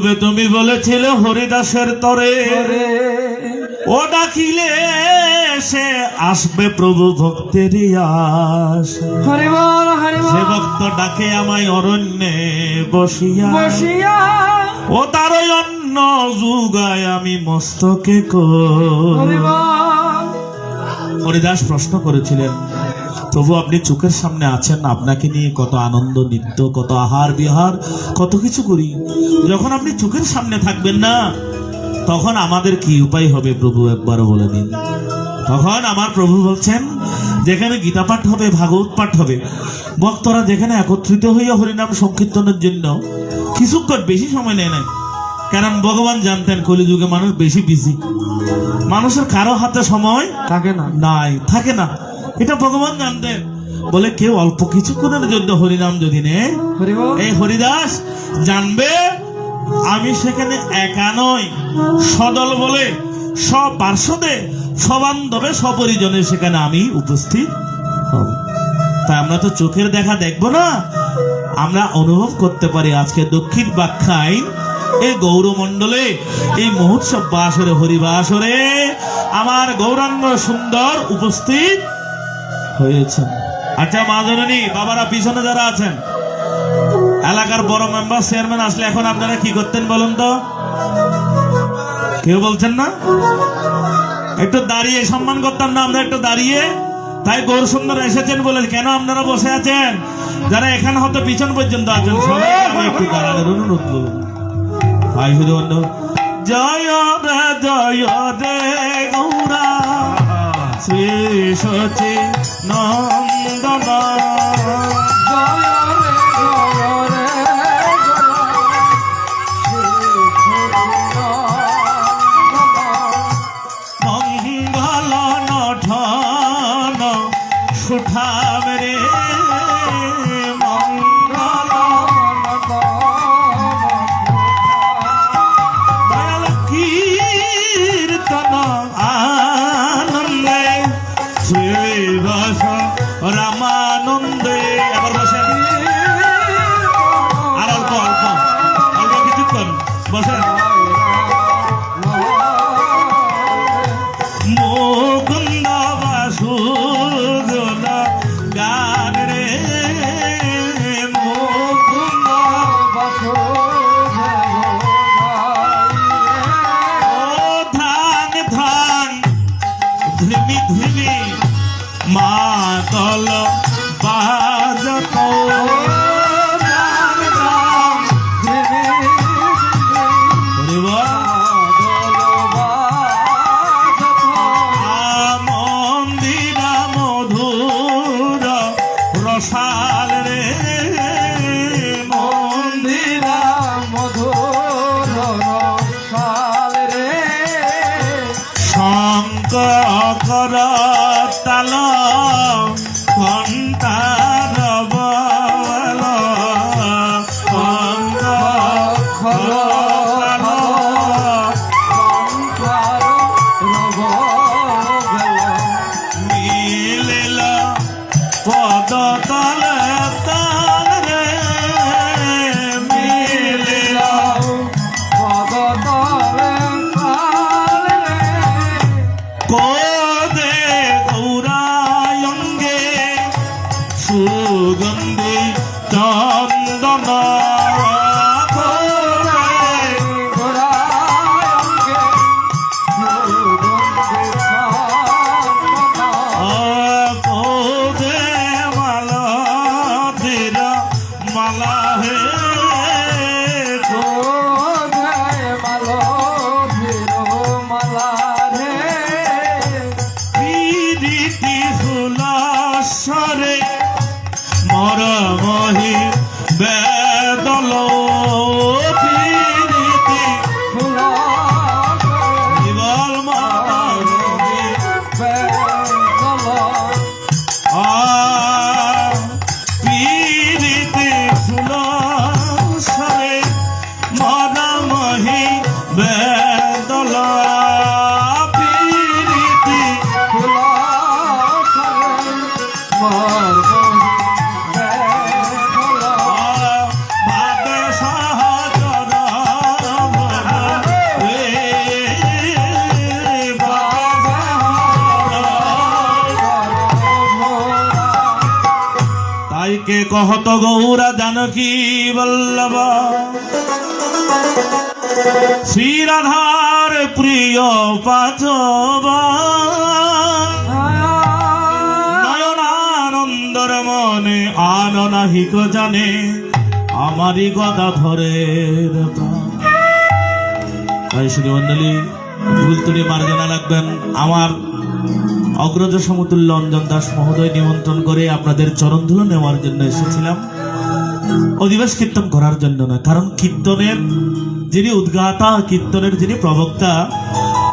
পূর্বে তুমি বলেছিলে হরিদাসের তরে ওরে ও ডাকিলে সে আসবে প্রভু ভক্তেরই আস। হরি বল হরি সে বল ভক্ত ডাকে আমায় অরণ্যে বসিয়া বসিয়া ও তার অন্ন যুগায় আমি মস্তকে হরি বল হরিদাস প্রশ্ন করেছিলেন, প্রভু আপনি চোখের সামনে আছেন, আপনাকে নিয়ে কত আনন্দ নৃত্য, কত আহার বিহার, কত কিছু করি, যখন আপনি চোখের সামনে থাকবেন না তখন আমাদের কি উপায় হবে প্রভু একবার বলে দিন। তখন আমার প্রভু বলছেন, যেখানে গীতা পাঠ হবে, ভাগবত পাঠ হবে, ভক্তরা যেখানে একত্রিত হইয়া হরিনাম সংকীর্তনের জন্য কিছুক্ষণ বেশি সময় নেয় না, কারণ ভগবান জানতেন কলিযুগে মানুষ বেশি বিজি, মানুষের কারো হাতে সময় থাকে না থাকে না, এটা ভগবান জানতেন। বলে কেউ অল্প কিছুক্ষণের জন্য হরিনাম যদি নেয়, হরি বল এই হরিদাস জানবে আমি সেখানে একা নই, সদল বলে সব পার্শ্বদে সবান্ধবে সপরিজনে সেখানে আমি উপস্থিত হব। তাই আমরা তো চোখের দেখা দেখবো না, আমরা অনুভব করতে পারি। আজকে দক্ষিণ বাখ্যায় এই গৌরমণ্ডলে এই মহোৎসব বাসরে হরিবাসরে আমার গৌরাঙ্গ সুন্দর উপস্থিত হয়েছে। আচ্ছা মা জননী, বাবারা পিছনে যারা আছেন, এলাকার বড় মেম্বার চেয়ারম্যান আসলে এখন আপনারা কি করতেন বলুন তো? কেউ বলছেন না? একটু দাঁড়িয়ে সম্মান করতাম না আমরা? একটু দাঁড়িয়ে, তাই গৌর সুন্দর এসেছেন বলে কেন আপনারা বসে আছেন? যারা এখানে হয়তো পিছন পর্যন্ত আছেন সবাই আমি একটু দাঁড়ানোর অনুরোধ করুন। ভাই শুধু অন্য জয় রে গৌরা শ্রী সচি নন্দন জয় রে মঙ্গল নঠন সুঠাম রে মঙ্গল দয়াল কীর্তন আনন্দে শ্রীবাস রামানন্দে। এবার বসেন, আর অল্প অল্প অল্প কিছুক্ষণ বসেন। মুকুন্দ বাসুদেব গান রে মুকুন্দ ও ধান ধান ধিমি ধিমি মাতল বাজত ধান ধান হরিবা মন্দিরা মধুর রসাল রে মন্দিরা শঙ্কর তাল ঘণ্টার বল শঙ্কর তাল মিলিল পদ তলে তাল রে মিলিল কোদে গৌরায়ঙ্গে কহত গৌরা জানকী বল্লভ শ্রী রাধার প্রিয় পাচব নয়নানন্দর মনে আননাহিক জানে আমারই গদাধরের প্রাণ। তাই শুধু মন্ডলী ফুলতুলি মার্জনা লাগবেন। আমার অগ্রজ সমতুল্য অঞ্জন দাস মহোদয় নিমন্ত্রণ করে আপনাদের চরণ ধুলো নেওয়ার জন্য এসেছিলাম, অধিবাস কীর্তন করার জন্য না। কারণ কীর্তনের যিনি উদ্গাতা, কীর্তনের যিনি প্রবক্তা,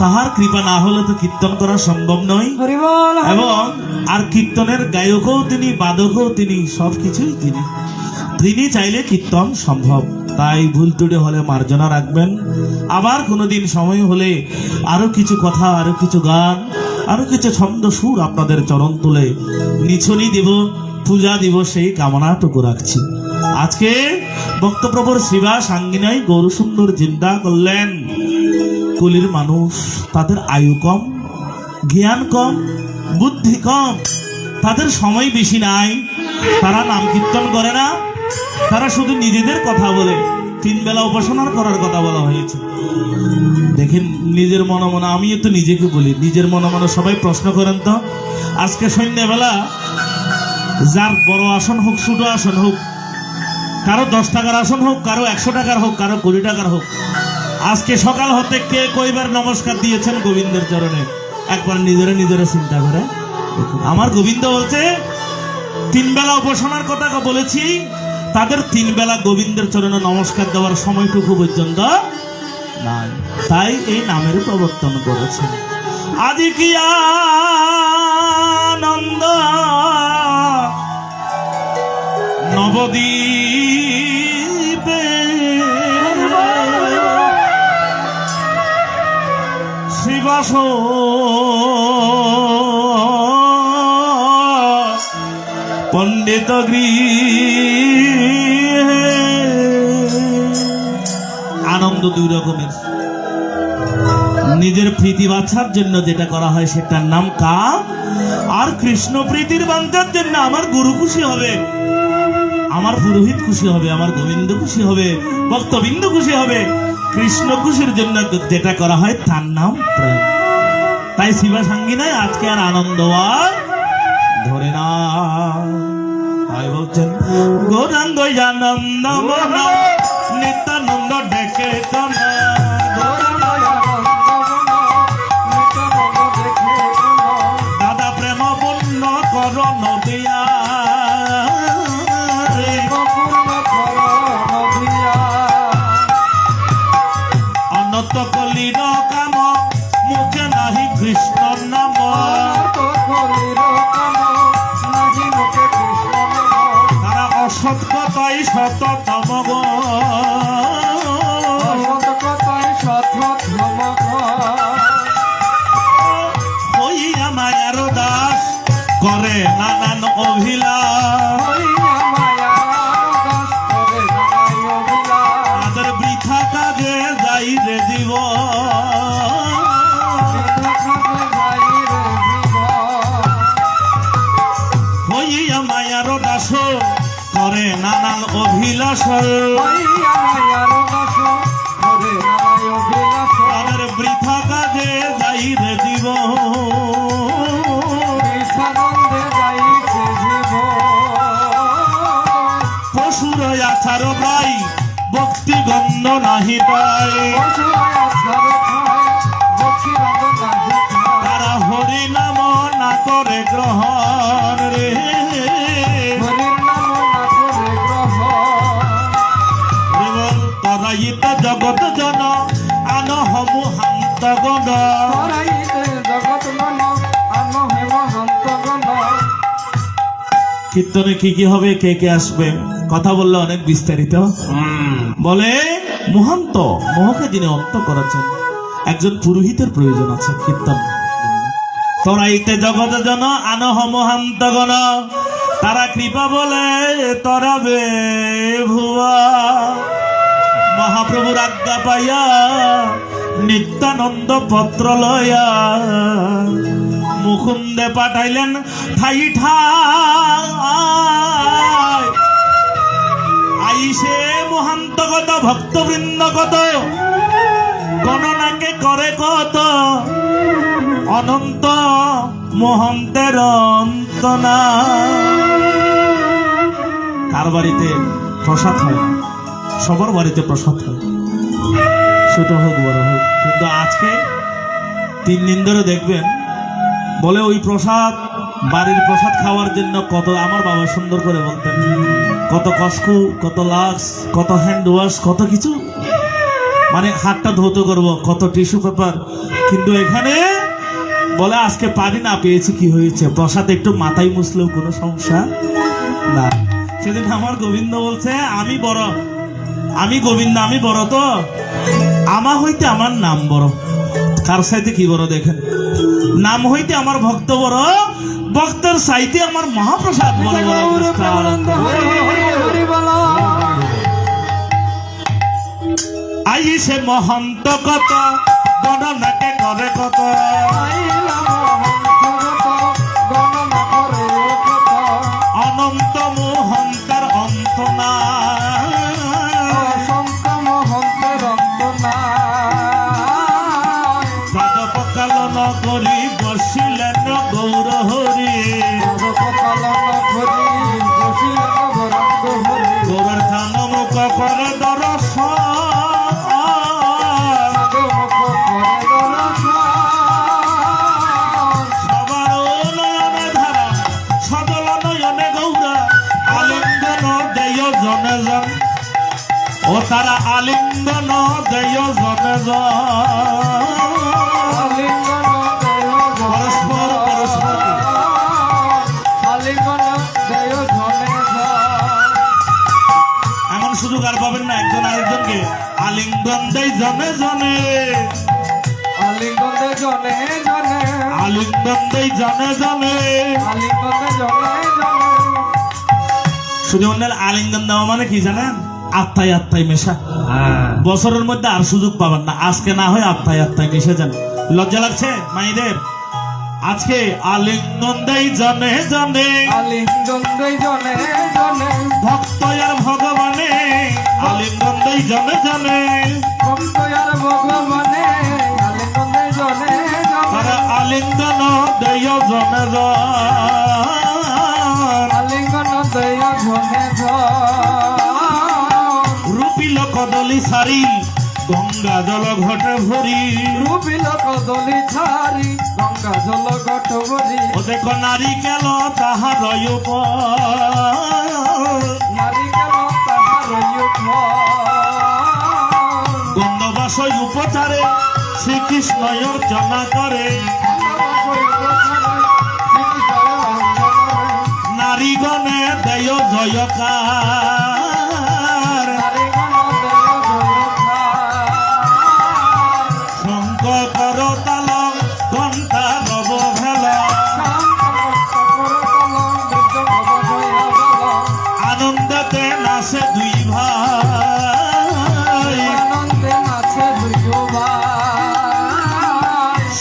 তাহার কৃপা না হলে তো কীর্তন করা সম্ভব নয়। হরি বল। এবং আর কীর্তনের গায়কও তিনি, বাদকও তিনি, সবকিছুই তিনি। তিনি চাইলে কীর্তন সম্ভব। তাই ভুল ত্রুটি হলে মার্জনা রাখবেন। আবার কোনোদিন সময় হলে আরো কিছু কথা, আরো কিছু গান, আরো কিছু ছন্দ সুর আপনাদের চরণ তুলে নিছনি দিব, পূজা দিব, সেই কামনাটুকু রাখছি। আজকে ভক্তপ্রভুর শ্রীবাস আঙ্গিনায় গৌরসুন্দর চিন্তা করলেন কলির মানুষ, তাদের আয়ু কম, জ্ঞান কম, বুদ্ধি কম, তাদের সময় বেশি নাই, তারা নাম কীর্তন করে না, তারা শুধু নিজেদের কথা বলে। 3 বেলা উপাসনার করার কথা বলা হয়েছে। দেখেন নিজের মনে মনে, আমি তো নিজেকে বলি, নিজের মনে মনে সবাই প্রশ্ন করেন তো, আজকে সন্ধ্যাবেলা যার বড় আসন হোক, ছোট আসন হোক, কারো 10 টাকার আসন হোক, কারো 100 টাকার হোক, কারো 20 টাকার হোক, আজকে সকাল হতে কে কয়বার নমস্কার দিয়েছেন গোবিন্দের চরণে? একবার নিজেরা চিন্তা করে। আমার গোবিন্দ বলছে 3 বেলা উপাসনার কথা বলেছি, তাদের 3 বেলা গোবিন্দের চরণে নমস্কার দেওয়ার সময়টুকু পর্যন্ত নাই। তাই এই নামের প্রবর্তন করেছেন। আদি কি আনন্দ নবদ্বীপে শ্রীবাস পণ্ডিত গৃহে। আনন্দ 2 রকমের। নিজের প্রীতি বাঁচার জন্য যেটা করা হয় সেটার নাম কাম, আর কৃষ্ণ প্রীতির বাঞ্ছার জন্য আমার গুরু খুশি হবে, আমার পুরোহিত খুশি হবে, আমার গোবিন্দ খুশি হবে, ভক্তবৃন্দ খুশি হবে। কৃষ্ণ খুশির জন্য যেটা করা হয় তার নাম প্রেম। তাই শিবা সাঙ্গিনায় আজকে আর আনন্দ আর ধরে না। তাই বলছেন গৌরাঙ্গ আনন্দ মন নিত্যানন্দ ডেকে কানা, দাদা প্রেম পূর্ণ কর নদিয়া, অনত কলির কাম মুখে নাহি কৃষ্ণ নাম, তারা অসৎ কথাই শততম গো, হইয়া মায়ার দাস করে নানান অভিলাষ, তাদের বৃথা কাজে যাই রে জীব, হইয়া মায়ার দাস করে নানান অভিলাষ, তাদের বৃথা কাজে যাই রে জীব, পশুর আচার ভাই ভক্তি গন্ধ নাহি পায়, তারা হরি নাম না করে গ্রহণ রে, তরাইতে জগৎ জন আন হমু হান্ত গণ, কীর্তনে কি কি হবে, কে কে আসবে, কথা বললে অনেক বিস্তারিত। বলে মহান্ত, মোহকে যিনি অন্ত করেছেন, একজন পুরোহিতের প্রয়োজন আছে কীর্তন। তরাইতে জগৎ জন আনহ মহান্ত গণ, তারা কৃপা বলে তরাবে ভুয়া, মহাপ্রভুর আজ্ঞা পাইয়া নিত্যানন্দ পত্র লয়া, মুকুন্দে পাঠাইলেন ঠাই ঠাই আইসে মহান্ত কত ভক্তবৃন্দ কত গণনাকে করে কত অনন্ত মহন্তের অন্ত না। কার বাড়িতে প্রসাদ হয় না? সবার বাড়িতে প্রসাদ হয়, ছোট হোক বড় হোক। কিন্তু আজকে 3 দিন ধরে দেখবেন বলে ওই প্রসাদ, বাড়ির প্রসাদ খাওয়ার জন্য কত, আমার বাবা সুন্দর করে বলতেন, কত কসকু, কত লাক্স, কত হ্যান্ড ওয়াশ, কত কিছু, মানে হাতটা ধৌত করবো, কত টিস্যু পেপার। কিন্তু এখানে বলে আজকে পানি না পেয়েছি, কি হয়েছে, প্রসাদ একটু মাথায় মুছলেও কোনো সমস্যা না। সেদিন আমার গোবিন্দ বলছে আমি বড়, আমি গোবিন্দ, আমি বড় তো আমা হইতে আমার নাম বড়। কার সাইতে কি বড় দেখেন, নাম হইতে আমার ভক্ত বড়, ভক্তের সাইতে আমার মহাপ্রসাদ বড় বড়। আইসে মহন্ত কত গণনাকে করে কত, অনন্ত মহন্তের অন্ত না। পালন করি বসিলেন গৌর হরি, গৌরের খান মুখ করে দর্শন, সবার নয়নে ধারা সদল নয়নে গৌরা, আলিঙ্গন দেয় জনে জন, ও তারা আলিঙ্গন দেয় জনে জন। এমন সুযোগ আর পাবেন না একজন আরেকজনকে আলিঙ্গন দেয় জনে জনে, আলিঙ্গন দেয় জনে জনে, আলিঙ্গন দেয় জনে জনে। আলিঙ্গন দেয় জনে জনে। শুধু অন্যের আলিঙ্গন দেওয়া মানে কি জানেন, আত্মায় আত্মায় মেশা। বছরের মধ্যে আর সুযোগ পাবেন না, আজকে না হয় আত্মায় আত্মায় মিশে যান। লজ্জা লাগছে মাইদের? আজকে আলিঙ্গন দেয় জনে জনে, আলিঙ্গন দেয় জনে জনে, ভক্ত আর ভগবানে আলিঙ্গন দেয় জনে জনে, ভক্ত আর ভগবানে আলিঙ্গন দেয় জনে জনে, আর আলিঙ্গন দেয় জনে জন, আলিঙ্গন দেয় জনে জন। রূপিল কদলি সারি গঙ্গা জল ঘটে ভরি, রূপিল কদলি ছাড়ি গঙ্গা জল ঘট ভরি, ও দেখো নারিকেল তাহার নারিকেল তাহার গন্ধবাসই উপচারে শ্রীকৃষ্ণ অর্চনা করে, নারীগণে দেয় জয়কার, শঙ্খ কর তাল ঘণ্টা রব ভেল, আনন্দতে নাচে দুই ভাই,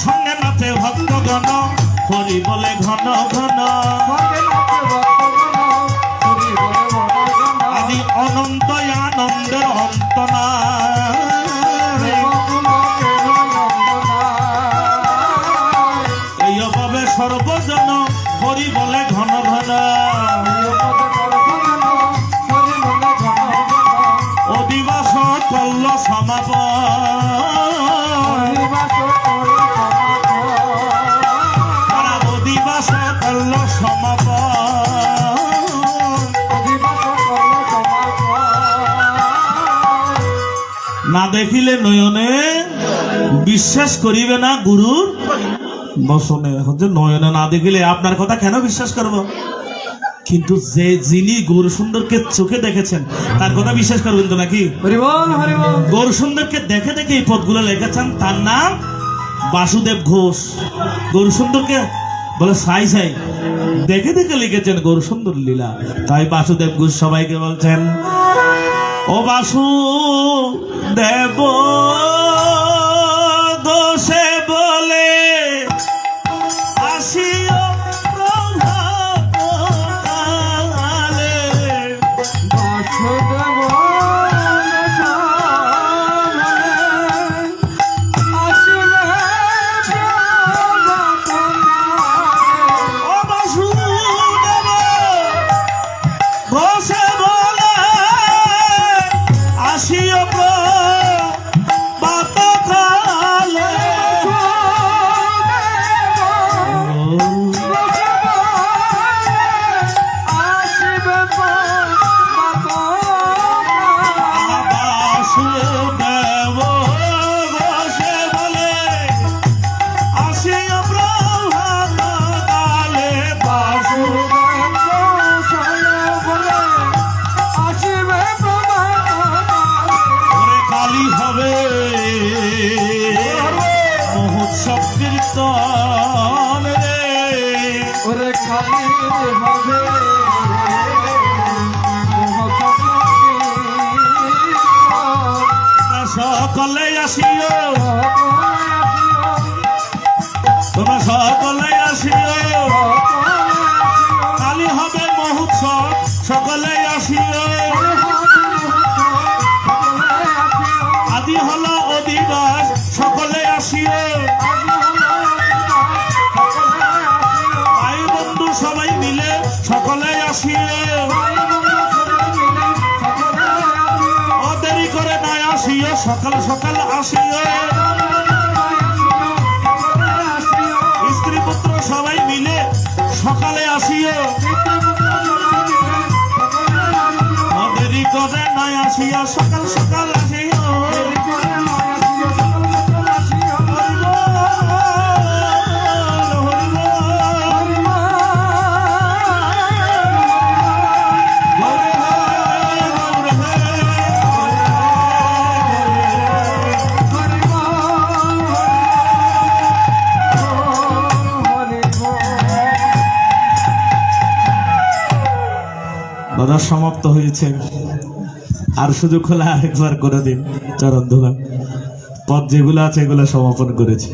সঙ্গে নাচে ভক্তগণ হরি বলে ঘন ঘন, আদি অনন্ত আনন্দের অন্ত না। এই অভাবে সর্বজন হরি বলে ঘন ঘন, অধিবাস কল্ল সমাপন, তারা অধিবাস কল্ল সমাপন। না দেখিলে নয়নে বিশ্বাস করিবে না গুরুর বসনে। এখন যে নয়নে না দেখিলে আপনার কথা কেন বিশ্বাস করব? কিন্তু যে যিনি গৌর সুন্দরকে চোখে দেখেছেন তার কথা বিশ্বাস করবেন তো নাকি? হরিবল হরিবল। গৌর সুন্দরকে দেখে দেখে এই পদগুলো লিখেছেন, তার নাম বাসুদেব ঘোষ। গৌর সুন্দরকে বলে সাই সাই দেখে দেখে লিখেছেন গৌর সুন্দর লীলা। তাই বাসুদেব ঘোষ সবাইকে বলছেন, ও বাসুদেব ঘোষে বলে আসিও প্রভাকালে, বাসুদেব হবে সকলে আসিও, তোমরা সকলে আসিও, কালী হবে মহোৎসব, সকলে আসিও। আদি হলো অধিবাস, সকলে আসিও। ভাই বন্ধু সবাই মিলে সকলে আসিও। দেরি করে নয় আসিও, সকাল সকাল আসিও। স্ত্রী পুত্র সবাই মিলে সকালে আসিও। দেরি করে নয় আসিও, সকাল সকাল আসিও। বাধা সমাপ্ত হয়েছে, আর শুধু খোলা আরেকবার করে দিন চরণ ধোলা। পদ যেগুলো আছে এগুলো সমাপন করেছে।